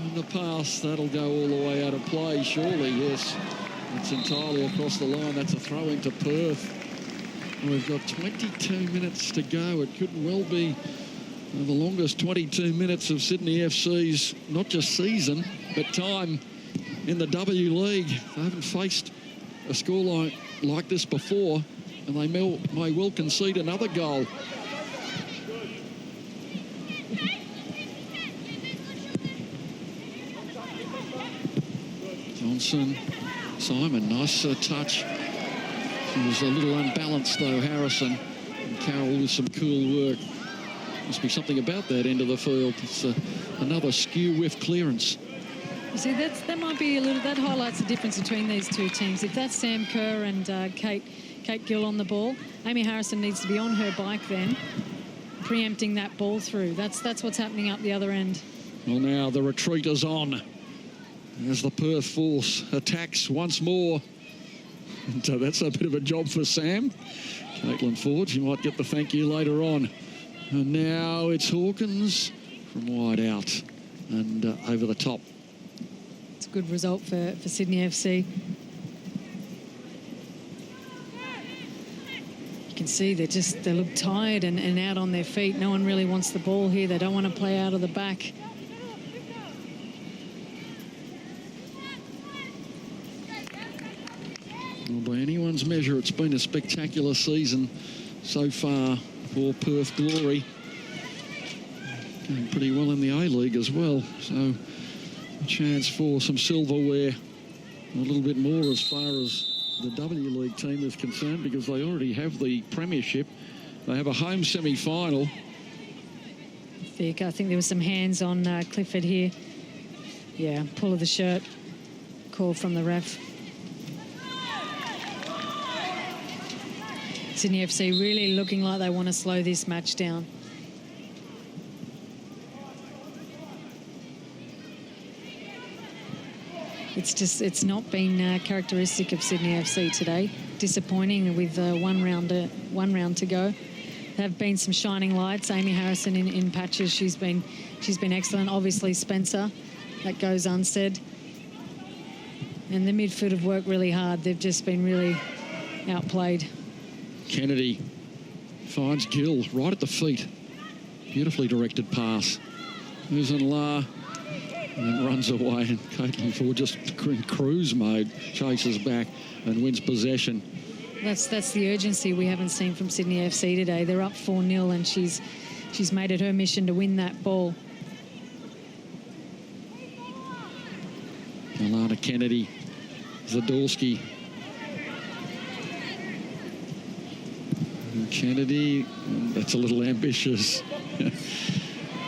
In the pass, that'll go all the way out of play, surely, yes. It's entirely across the line. That's a throw into Perth. We've got 22 minutes to go. It could well be the longest 22 minutes of Sydney FC's, not just season, but time in the W League. They haven't faced a scoreline like this before, and they may well concede another goal. Johnson, Simon, nice touch. He was a little unbalanced, though, Harrison. And Carroll with some cool work. Must be something about that end of the field. It's another skew whiff clearance. You see, that might be a little... That highlights the difference between these two teams. If that's Sam Kerr and Kate Gill on the ball, Amy Harrison needs to be on her bike then, preempting that ball through. That's what's happening up the other end. Well, now the retreat is on as the Perth force attacks once more. And that's a bit of a job for Sam. Caitlin Ford, she might get the thank you later on. And now it's Hawkins from wide out and over the top. It's a good result for Sydney FC. You can see they look tired and out on their feet. No one really wants the ball here. They don't want to play out of the back. Well, by anyone's measure, it's been a spectacular season so far for Perth Glory. Going pretty well in the A-League as well. So a chance for some silverware. A little bit more as far as the W League team is concerned, because they already have the premiership. They have a home semi-final. I think there was some hands on Clifford here. Yeah, pull of the shirt. Call from the ref. Sydney FC really looking like they want to slow this match down. It's not been characteristic of Sydney FC today. Disappointing with one round to go. There have been some shining lights. Amy Harrison in patches. She's been excellent. Obviously Spencer, that goes unsaid. And the midfield have worked really hard. They've just been really outplayed. Kennedy finds Gill right at the feet. Beautifully directed pass. Moves in La and then runs away. And Caitlin Ford just in cruise mode, chases back and wins possession. That's the urgency we haven't seen from Sydney FC today. They're up 4-0 and she's made it her mission to win that ball. Alana Kennedy, Zadorski. Kennedy, that's a little ambitious.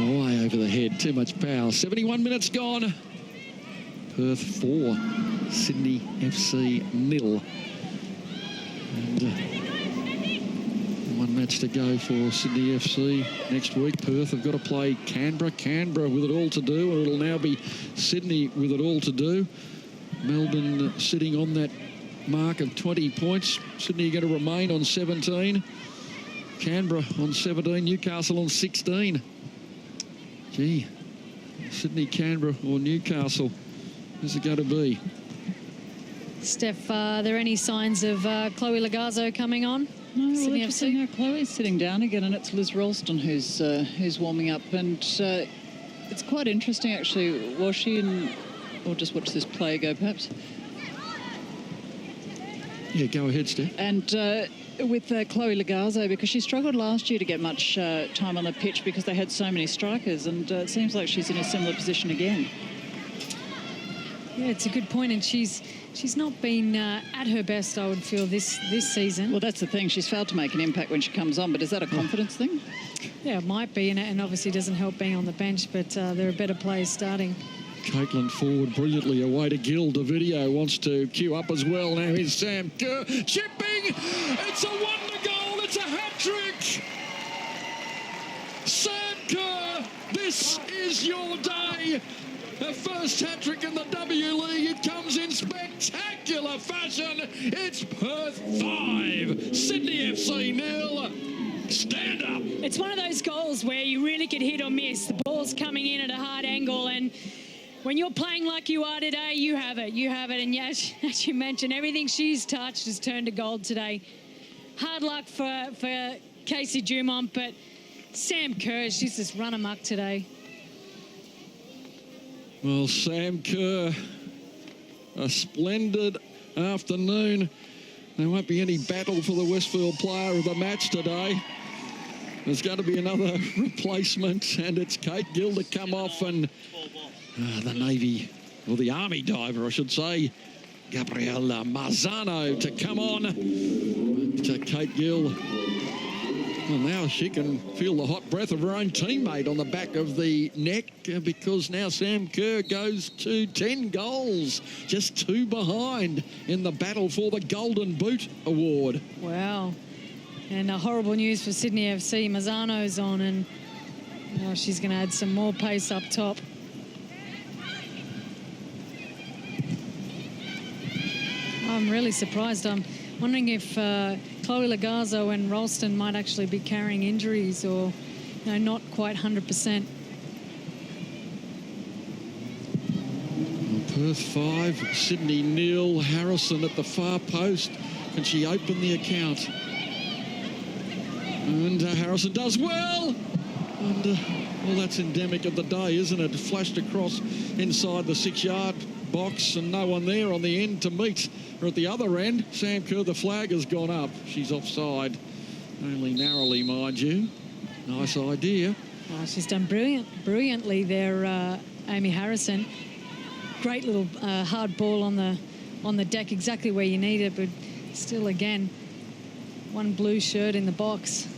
Way over the head, too much power. 71 minutes gone. Perth 4, Sydney FC 0. And one match to go for Sydney FC. Next week, Perth have got to play Canberra. Canberra with it all to do, or it'll now be Sydney with it all to do. Melbourne sitting on that mark of 20 points. Sydney are going to remain on 17. Canberra on 17. Newcastle on 16. Gee, Sydney, Canberra or Newcastle, who's it going to be? Steph, are there any signs of Chloe Lagazzo coming on? No, well, interesting. Now Chloe's sitting down again, and it's Liz Ralston who's warming up. And it's quite interesting, actually. Was she in... Or just watch this play go, perhaps? Yeah, go ahead, Steph. And with Chloe Lagazzo, because she struggled last year to get much time on the pitch because they had so many strikers, and it seems like she's in a similar position again. Yeah, it's a good point, and she's not been at her best, I would feel, this season. Well, that's the thing. She's failed to make an impact when she comes on, but is that a confidence thing? Yeah, it might be, and obviously doesn't help being on the bench, but there are better players starting. Caitlin Ford brilliantly away to Gill. DeVideo wants to queue up as well. Now here's Sam Kerr chipping. It's a wonder goal. hat-trick! Sam Kerr, this is your day. Her first hat-trick in the W League. It comes in spectacular fashion. It's Perth 5, Sydney FC 0. Stand up. It's one of those goals where you really could hit or miss. The ball's coming in at a hard angle, and when you're playing like you are today, you have it. You have it. And yes, as you mentioned, everything she's touched has turned to gold today. Hard luck for Casey Dumont, but Sam Kerr, she's just run amok today. Well, Sam Kerr, a splendid afternoon. There won't be any battle for the Westfield player of the match today. There's going to be another replacement, and it's Kate Gill to come off, and the Navy, or the Army diver, I should say, Gabriella Marzano to come on to Kate Gill. Well, now she can feel the hot breath of her own teammate on the back of the neck, because now Sam Kerr goes to 10 goals, just 2 behind in the battle for the Golden Boot Award. Wow. And horrible news for Sydney FC. Marzano's on, and she's going to add some more pace up top. I'm really surprised. I'm wondering if Chloe Lagazzo and Ralston might actually be carrying injuries, or not quite 100%. Perth 5, Sydney 0. Harrison at the far post. Can she open the account? And Harrison does well. And, well, that's endemic of the day, isn't it? Flashed across inside the 6-yard box, and no one there on the end to meet her at the other end. Sam Kerr, the flag has gone up. She's offside, only narrowly, mind you. Nice idea. Oh, she's done brilliantly there, Amy Harrison. Great little hard ball on the deck, exactly where you need it, but still, again, one blue shirt in the box.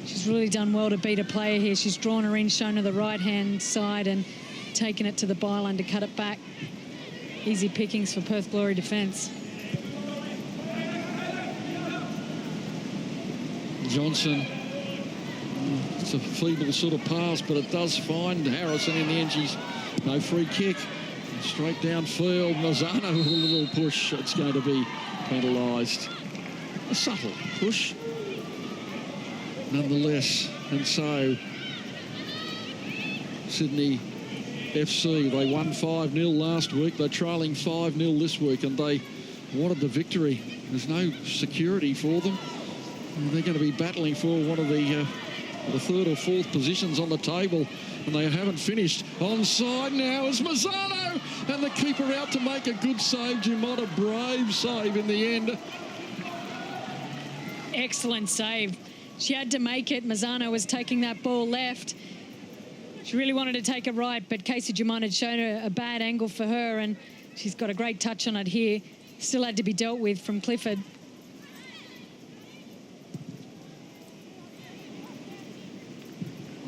She's really done well to beat a player here. She's drawn her in, shown her the right-hand side, and taken it to the byline to cut it back. Easy pickings for Perth Glory defence. Johnson. It's a feeble sort of pass, but it does find Harrison in the end. She's no free kick. Straight downfield. Marzano with a little push. It's going to be penalised. A subtle push, nonetheless. And so Sydney FC, they won 5-0 last week. They're trailing 5-0 this week, and they wanted the victory. There's no security for them. And they're going to be battling for one of the 3rd or 4th positions on the table, and they haven't finished. Onside now is Marzano, and the keeper out to make a good save. Dumont, a brave save in the end. Excellent save. She had to make it. Marzano was taking that ball left. She really wanted to take it right, but Casey Dumont had shown her a bad angle for her, and she's got a great touch on it here. Still had to be dealt with from Clifford.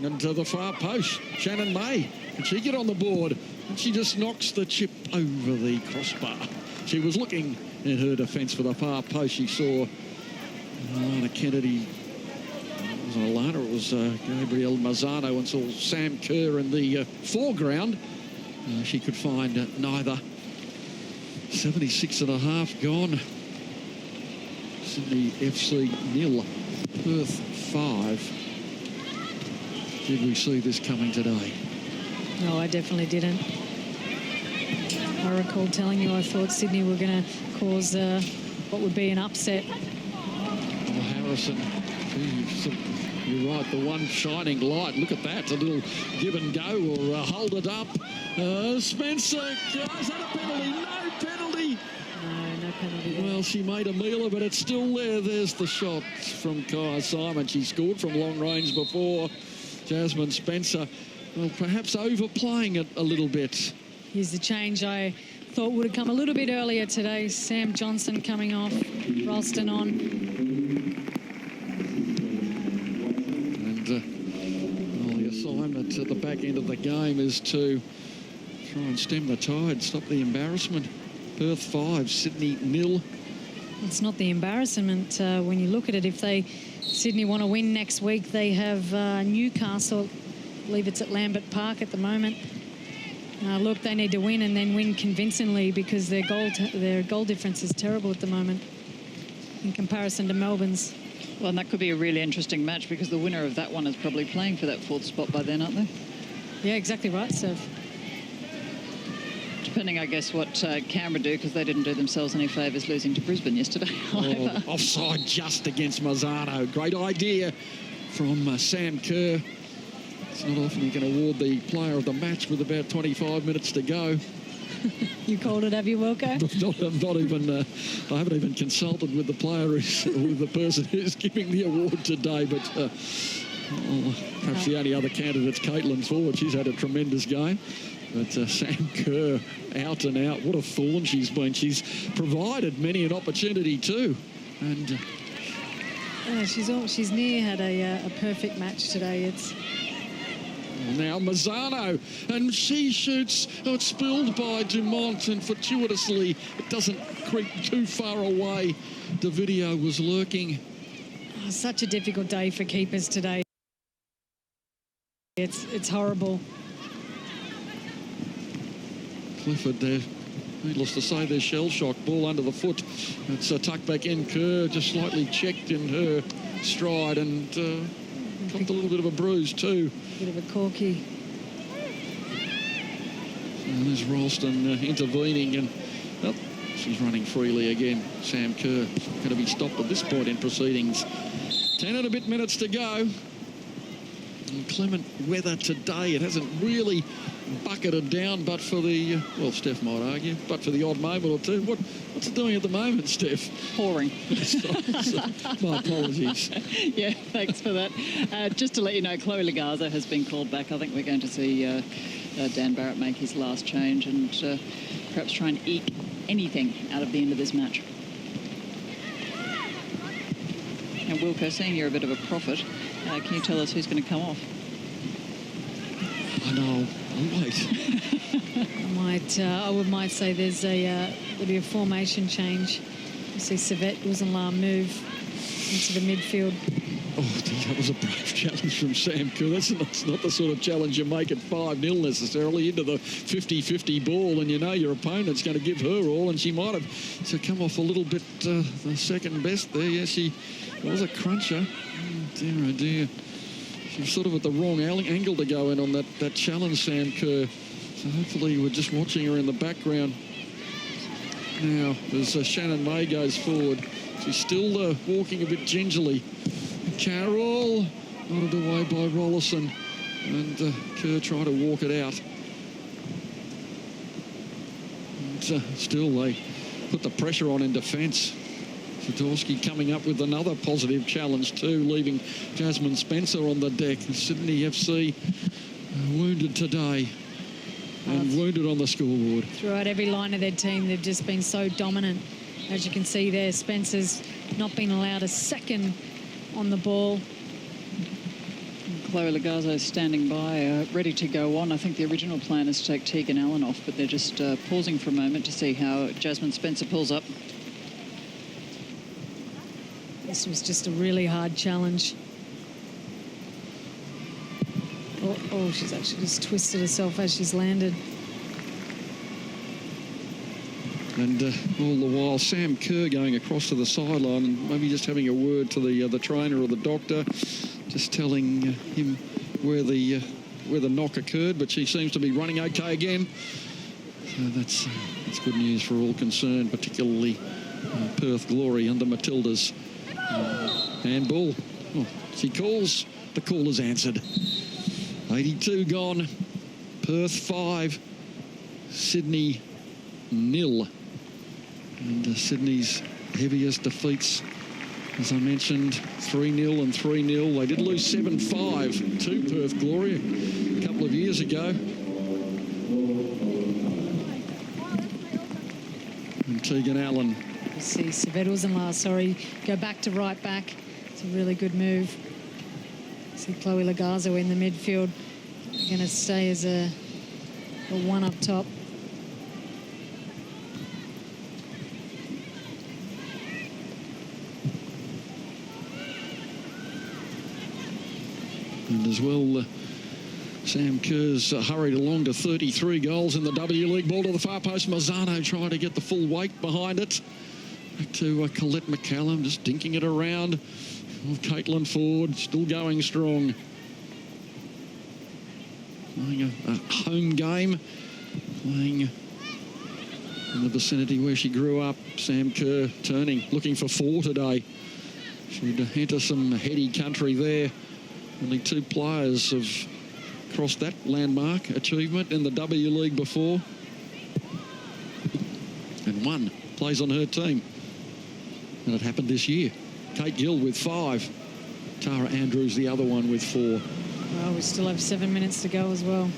And to the far post, Shannon May. Can she get on the board? And she just knocks the chip over the crossbar. She was looking in her defence for the far post. She saw Alana Kennedy. It was Alana, it was Gabrielle Marzano, and saw Sam Kerr in the foreground. She could find neither. 76.5 gone. Sydney FC 0, Perth 5. Did we see this coming today? No, I definitely didn't. I recall telling you I thought Sydney were going to cause what would be an upset. Well, Harrison, you're right, the one shining light. Look at that, a little give and go or hold it up. Spencer, is that a penalty? No penalty. No penalty there. Well, she made a meal of it. It's still there. There's the shot from Kaya Simon. She scored from long range before. Jasmine Spencer, well, perhaps overplaying it a little bit. Here's the change I thought would have come a little bit earlier today. Sam Johnson coming off, Ralston on. And well, the assignment at the back end of the game is to try and stem the tide, stop the embarrassment. Perth 5, Sydney 0. It's not the embarrassment when you look at it. If Sydney want to win next week, they have Newcastle. I believe it's at Lambert Park at the moment. Look, they need to win and then win convincingly because their goal difference is terrible at the moment in comparison to Melbourne's. Well, and that could be a really interesting match because the winner of that one is probably playing for that 4th spot by then, aren't they? Yeah, exactly right, Steph. Depending, I guess, what Canberra do, because they didn't do themselves any favours losing to Brisbane yesterday. Offside just against Mazzano. Great idea from Sam Kerr. It's not often you can award the player of the match with about 25 minutes to go. You called it, have you, Wilco? I haven't even consulted with the player, with the person who's giving the award today, but perhaps the only other candidate's Caitlin's forward. She's had a tremendous game. But Sam Kerr, out and out. What a thorn she's been. She's provided many an opportunity too. And she's near had a perfect match today. It's now Mazzano, and she shoots. Oh, it's spilled by Dumont, and fortuitously it doesn't creep too far away. The video was lurking. Such a difficult day for keepers today. It's horrible. Clifford there, needless to say, their shell shock. Ball under the foot. It's tucked back in. Kerr just slightly checked in her stride and got a little bit of a bruise too. Bit of a corky. And there's Ralston intervening, and she's running freely again. Sam Kerr going to be stopped at this point in proceedings. 10 and a bit minutes to go. Inclement weather today. It hasn't really bucketed down, but for the, well, Steph might argue, but for the odd moment or two. What's it doing at the moment, Steph? Pouring. My apologies. Yeah, thanks for that. Just to let you know, Chloe Legarza has been called back. I think we're going to see Dan Barrett make his last change and perhaps try and eke anything out of the end of this match. Now, Wilco, seeing you're a bit of a prophet, can you tell us who's going to come off? I know. I'll wait. I might say there'll be a formation change. You see Savet Uzenla move into the midfield. Oh, that was a brave challenge from Sam Kerr. That's not the sort of challenge you make at 5-0 necessarily, into the 50-50 ball, and you know your opponent's going to give her all, and she might have come off a little bit the second best there. Yeah, she was a cruncher. Oh dear. She was sort of at the wrong angle to go in on that challenge, Sam Kerr. So hopefully we're just watching her in the background. Now, as Shannon May goes forward, she's still walking a bit gingerly. Carroll, nodded away by Rollison, and Kerr trying to walk it out. And still they put the pressure on in defence. Swiatkowski coming up with another positive challenge too, leaving Jasmine Spencer on the deck. Sydney FC wounded today and wounded on the scoreboard. Throughout every line of their team, they've just been so dominant. As you can see there, Spencer's not been allowed a second on the ball. Chloe Legarza is standing by, ready to go on. I think the original plan is to take Tegan Allen off, but they're just pausing for a moment to see how Jasmine Spencer pulls up. This was just a really hard challenge. Oh, she's actually just twisted herself as she's landed. And all the while, Sam Kerr going across to the sideline and maybe just having a word to the trainer or the doctor, just telling him where the knock occurred. But she seems to be running okay again. So that's good news for all concerned, particularly Perth Glory and the Matildas. Handball. Oh, she calls. The call is answered. 82 gone. Perth 5. Sydney 0. And Sydney's heaviest defeats, as I mentioned, 3-0 and 3-0. They did lose 7-5 to Perth Glory a couple of years ago. And Tegan Allen. You see Savet Uzenla, go back to right back. It's a really good move. See Chloe Legarza in the midfield. They're going to stay as a one up top. And as well, Sam Kerr's hurried along to 33 goals in the W League. Ball to the far post. Mazzano trying to get the full weight behind it. Back to Colette McCallum, just dinking it around. Oh, Caitlin Ford still going strong. Playing a home game. Playing in the vicinity where she grew up. Sam Kerr turning, looking for 4 today. She'd enter some heady country there. Only 2 players have crossed that landmark achievement in the W League before. And 1 plays on her team. And it happened this year. Kate Gill with 5. Tara Andrews, the other one, with 4. Well, we still have 7 minutes to go as well.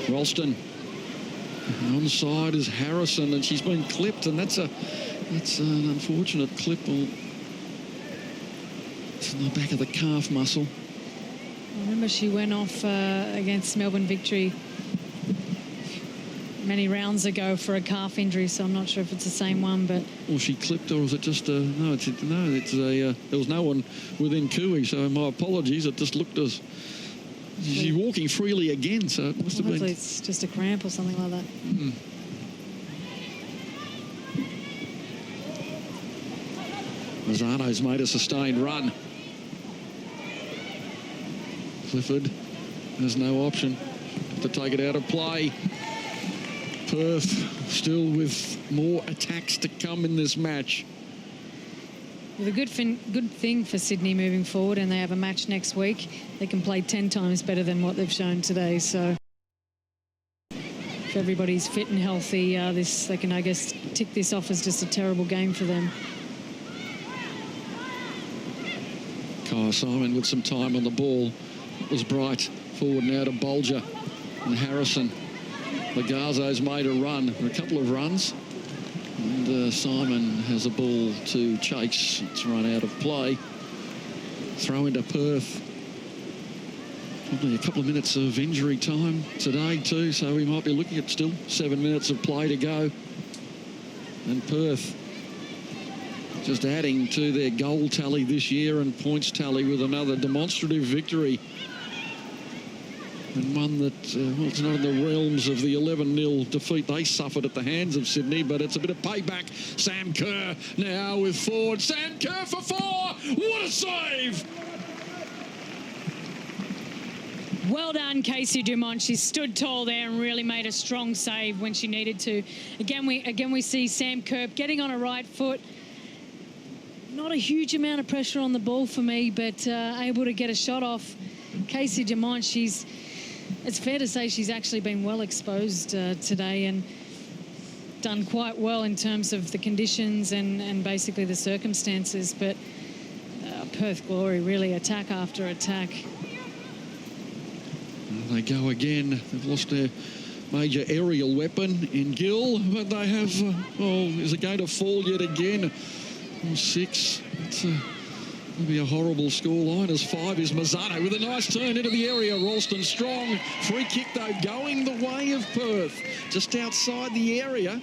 Ralston. Onside is Harrison, and she's been clipped, and that's an unfortunate clip. It's in the back of the calf muscle. I remember she went off against Melbourne Victory many rounds ago for a calf injury, so I'm not sure if it's the same one, but... Well, she clipped, or was it just a... No, there was no one within Cooey, so my apologies. It just looked as... She's walking freely again, so it must have been... Hopefully it's just a cramp or something like that. Mm. Mazzano's made a sustained run. Clifford has no option to take it out of play. Perth still with more attacks to come in this match. The good thing for Sydney moving forward, and they have a match next week, they can play 10 times better than what they've shown today. So if everybody's fit and healthy, they can, I guess, tick this off as just a terrible game for them. Kyle Simon with some time on the ball. It was Bright forward now to Bolger and Harrison. Lagazzo's made a run, a couple of runs. And Simon has a ball to chase. It's run out of play. Throw into Perth. Probably a couple of minutes of injury time today too, so we might be looking at still 7 minutes of play to go. And Perth just adding to their goal tally this year and points tally with another demonstrative victory. And one that, well, it's not in the realms of the 11-0 defeat they suffered at the hands of Sydney, but it's a bit of payback. Sam Kerr now with Ford. Sam Kerr for 4. What a save! Well done, Casey Dumont. She stood tall there and really made a strong save when she needed to. Again, we see Sam Kerr getting on her right foot. Not a huge amount of pressure on the ball for me, but able to get a shot off. Casey Dumont, it's fair to say she's actually been well exposed today and done quite well in terms of the conditions and basically the circumstances. But Perth Glory really attack after attack. They go again. They've lost their major aerial weapon in Gill, but they have, is it going to fall yet again? 6. It's maybe a horrible scoreline as 5 is Mazzano with a nice turn into the area. Ralston strong. Free kick, though, going the way of Perth. Just outside the area.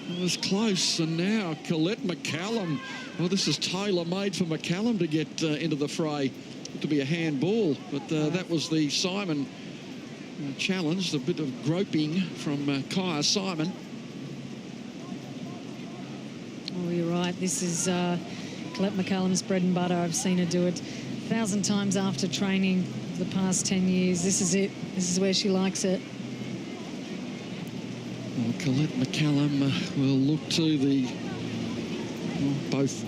It was close, and now Colette McCallum. Well, this is tailor-made for McCallum to get into the fray. To be a handball, but that was the Simon challenge. A bit of groping from Kaya Simon. Oh, you're right. This is Colette McCallum's bread and butter. I've seen her do it 1,000 times after training for the past 10 years. This is it. This is where she likes it. Well, Colette McCallum will look to the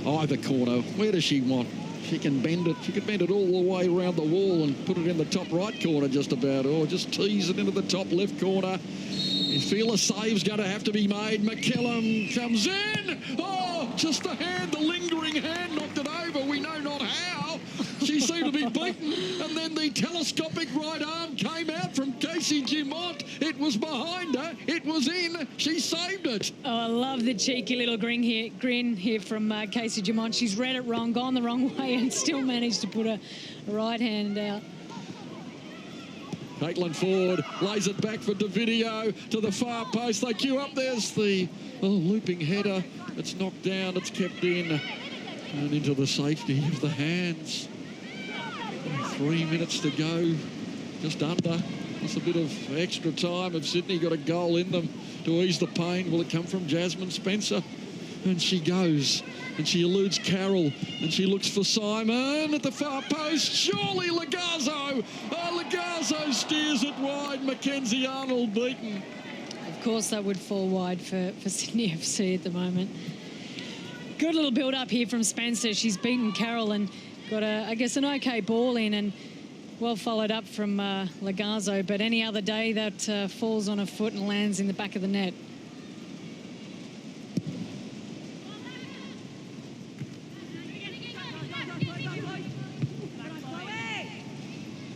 either corner. Where does she want? She can bend it. She can bend it all the way around the wall and put it in the top right corner just about, or just tease it into the top left corner. You feel a save's going to have to be made. McCallum comes in. Oh, just the hand, the lingering hand knocked it over. We know not how. She seemed to be beaten. And then the telescopic right arm came out from Casey Dumont. It was behind her. It was in. She saved it. Oh, I love the cheeky little grin here from Casey Dumont. She's read it wrong, gone the wrong way, and still managed to put a right hand out. Caitlin Ford lays it back for Davidio to the far post. They queue up. There's the looping header. It's knocked down. It's kept in. And into the safety of the hands. 3 minutes to go, just under. Just a bit of extra time. Have Sydney got a goal in them to ease the pain? Will it come from Jasmine Spencer? And she goes, and she eludes Carroll, and she looks for Simon at the far post. Surely Legazzo. Oh, Legazzo steers it wide. Mackenzie Arnold beaten. Of course, that would fall wide for Sydney FC at the moment. Good little build-up here from Spencer. She's beaten Carroll and got, I guess, an okay ball in, and well followed up from Legazzo. But any other day, that falls on her foot and lands in the back of the net.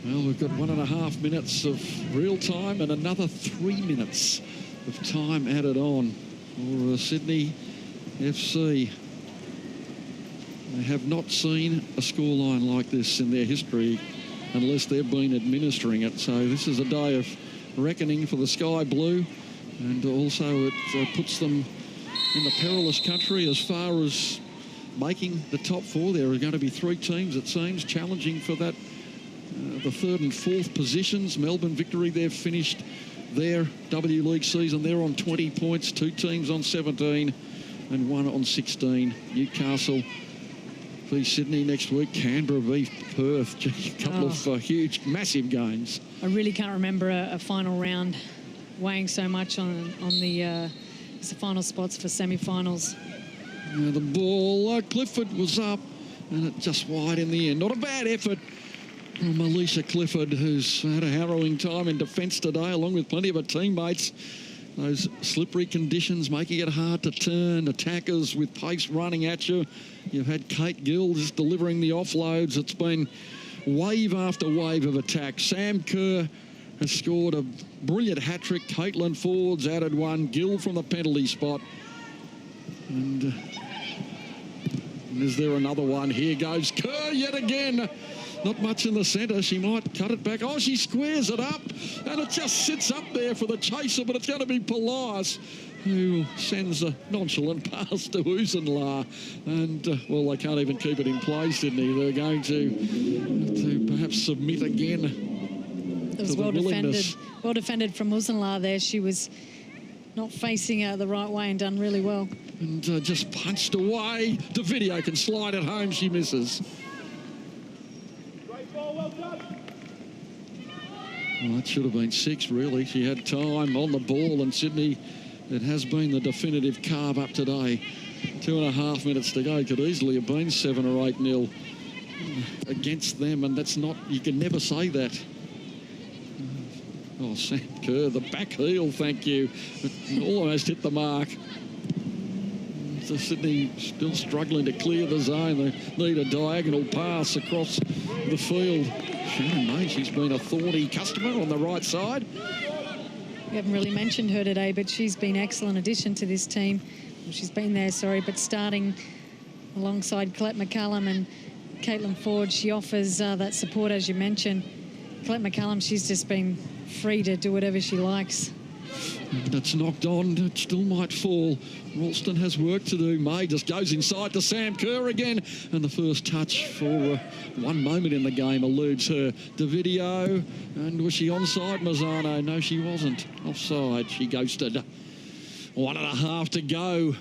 Well, we've got 1.5 minutes of real time and another 3 minutes of time added on for Sydney FC. They have not seen a scoreline like this in their history unless they've been administering it. So this is a day of reckoning for the Sky Blue, and also it puts them in the perilous country as far as making the top four. There are going to be 3 teams, it seems, challenging for that, the 3rd and 4th positions. Melbourne Victory, they've finished their W League season. They're on 20 points, 2 teams on 17 and 1 on 16. Newcastle v Sydney next week. Canberra v Perth. A couple of huge, massive games. I really can't remember a final round weighing so much on the final spots for semi-finals. The ball, Clifford was up, and it just wide in the end. Not a bad effort from Alicia Clifford, who's had a harrowing time in defence today, along with plenty of her teammates. Those slippery conditions making it hard to turn. Attackers with pace running at you. You've had Kate Gill just delivering the offloads. It's been wave after wave of attack. Sam Kerr has scored a brilliant hat-trick. Caitlin Ford's added one. Gill from the penalty spot. And is there another one? Here goes Kerr yet again. Not much in the centre. She might cut it back. Oh, she squares it up, and it just sits up there for the chaser, but it's going to be Polias who sends a nonchalant pass to Uzenla. And, well, they can't even keep it in play, Sydney. They're going to perhaps submit again. It was well defended from Uzenla there. She was not facing the right way and done really well. And just punched away. The video can slide it home. She misses. Well, that should have been 6, really. She had time on the ball, and Sydney, it has been the definitive carve up today. 2.5 minutes to go. Could easily have been 7 or 8-0 against them, and that's not, you can never say that. Oh, Sam Kerr, the back heel, thank you. It almost hit the mark. So Sydney still struggling to clear the zone. They need a diagonal pass across the field. Sharon May, she's been a thorny customer on the right side. We haven't really mentioned her today, but she's been an excellent addition to this team. Well, she's been there, but starting alongside Colette McCallum and Caitlin Ford, she offers that support, as you mentioned. Colette McCallum, she's just been free to do whatever she likes. That's knocked on. It still might fall. Ralston has work to do. May just goes inside to Sam Kerr again. And the first touch for one moment in the game eludes her. The video. And was she onside, Mazzano? No, she wasn't. Offside. She ghosted. 1.5 to go.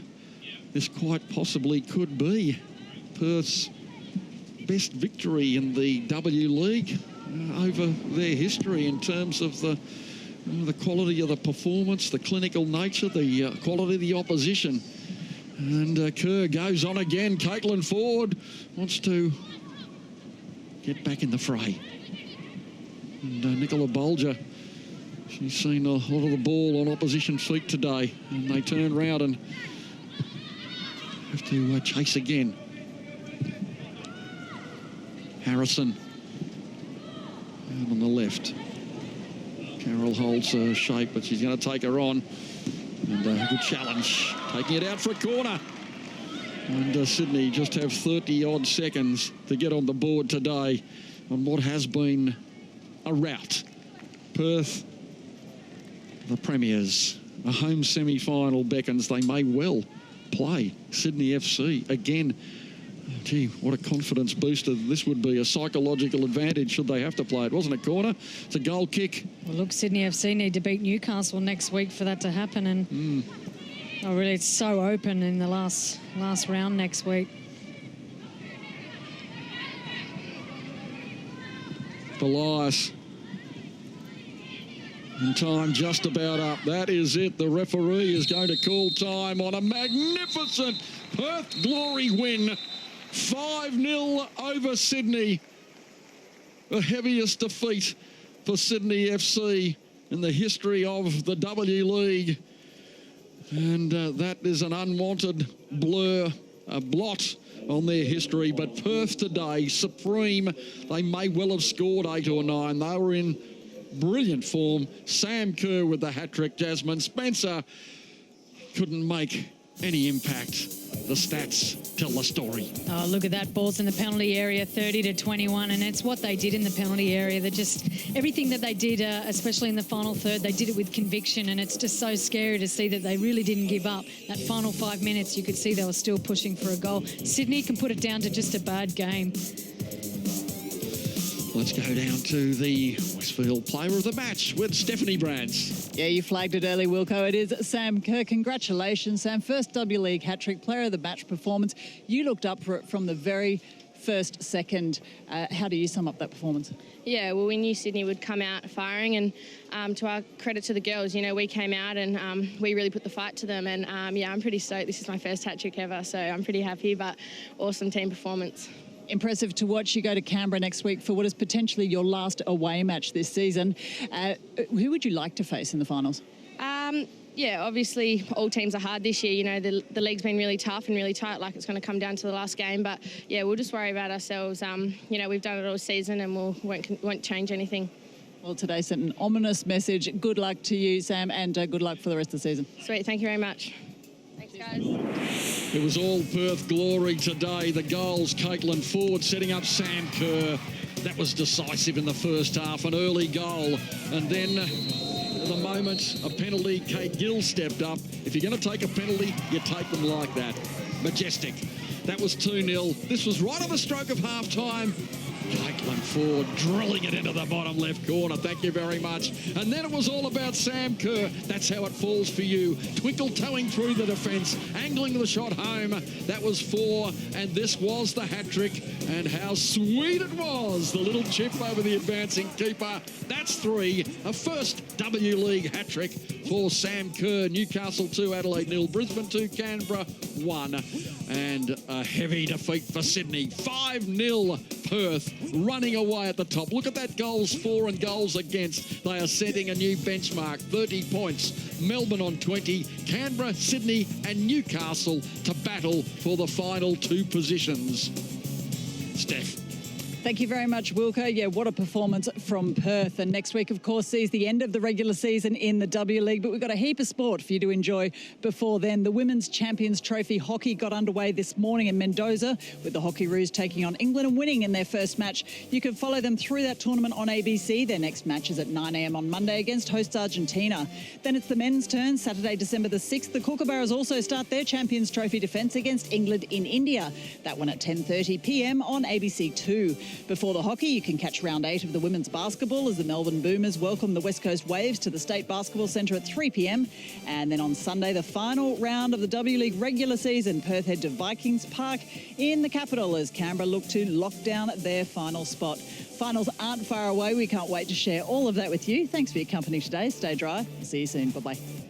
This quite possibly could be Perth's best victory in the W League over their history in terms of the quality of the performance, the clinical nature, the quality of the opposition. And Kerr goes on again. Caitlin Ford wants to get back in the fray. And Nicola Bulger, she's seen a lot of the ball on opposition feet today. And they turn round and have to chase again. Harrison out on the left. Carroll holds her shape, but she's going to take her on. And a good challenge, taking it out for a corner. And Sydney just have 30-odd seconds to get on the board today on what has been a rout. Perth, the premiers, a home semi-final beckons. They may well play Sydney FC again Gee, what a confidence booster this would be. A psychological advantage should they have to play it. Wasn't a corner. It's a goal kick. Well, look, Sydney FC need to beat Newcastle next week for that to happen. And oh, really, it's so open in the last round next week. Elias. And time just about up. That is it. The referee is going to call time on a magnificent Perth Glory win. 5-0 over Sydney. The heaviest defeat for Sydney FC in the history of the W League. And that is an unwanted blur, a blot on their history. But Perth today, supreme. They may well have scored 8 or 9. They were in brilliant form. Sam Kerr with the hat-trick. Jasmine Spencer couldn't make any impact. The stats tell the story. Oh, look at that. Ball's in the penalty area, 30-21, and it's what they did in the penalty area. That just everything that they did, especially in the final third, they did it with conviction, and it's just so scary to see that they really didn't give up. That final 5 minutes, you could see they were still pushing for a goal. Sydney can put it down to just a bad game. Let's go down to the Westfield Player of the Match with Stephanie Brands. Yeah, you flagged it early, Wilco. It is Sam Kerr. Congratulations, Sam. First W League hat-trick, Player of the Match performance. You looked up for it from the very first second. How do you sum up that performance? Yeah, well, we knew Sydney would come out firing, and to our credit to the girls, you know, we came out and we really put the fight to them. And, yeah, I'm pretty stoked. This is my first hat-trick ever, so I'm pretty happy, but awesome team performance. Impressive to watch. You go to Canberra next week for what is potentially your last away match this season. Who would you like to face in the finals? Yeah, obviously all teams are hard this year. You know, the league's been really tough and really tight, like it's going to come down to the last game. But, yeah, we'll just worry about ourselves. You know, we've done it all season and won't change anything. Well, today sent an ominous message. Good luck to you, Sam, and good luck for the rest of the season. Sweet. Thank you very much. Thanks, guys. It was all Perth glory today. The goals, Caitlin Ford setting up Sam Kerr. That was decisive in the first half, an early goal. And then at the moment, a penalty. Kate Gill stepped up. If you're going to take a penalty, you take them like that. Majestic. That was 2-0. This was right on the stroke of half-time. Caitlin Ford drilling it into the bottom left corner. Thank you very much. And then it was all about Sam Kerr. That's how it falls for you. Twinkle towing through the defence, angling the shot home. That was 4, and this was the hat-trick. And how sweet it was. The little chip over the advancing keeper. That's 3. A first W League hat-trick for Sam Kerr. Newcastle 2, Adelaide 0. Brisbane 2, Canberra 1. And a heavy defeat for Sydney. 5-0 Perth running away at the top. Look at that goals for and goals against. They are setting a new benchmark. 30 points. Melbourne on 20. Canberra, Sydney and Newcastle to battle for the final 2 positions. Steph. Thank you very much, Wilco. Yeah, what a performance from Perth. And next week, of course, sees the end of the regular season in the W League. But we've got a heap of sport for you to enjoy before then. The Women's Champions Trophy hockey got underway this morning in Mendoza, with the Hockeyroos taking on England and winning in their first match. You can follow them through that tournament on ABC. Their next match is at 9 a.m. on Monday against hosts Argentina. Then it's the men's turn, Saturday, December the 6th. The Kookaburras also start their Champions Trophy defence against England in India. That one at 10:30 p.m. on ABC2. Before the hockey, you can catch round 8 of the women's basketball as the Melbourne Boomers welcome the West Coast Waves to the State Basketball Centre at 3 p.m. And then on Sunday, the final round of the W League regular season. Perth head to Vikings Park in the capital as Canberra look to lock down their final spot. Finals aren't far away. We can't wait to share all of that with you. Thanks for your company today. Stay dry. See you soon. Bye-bye.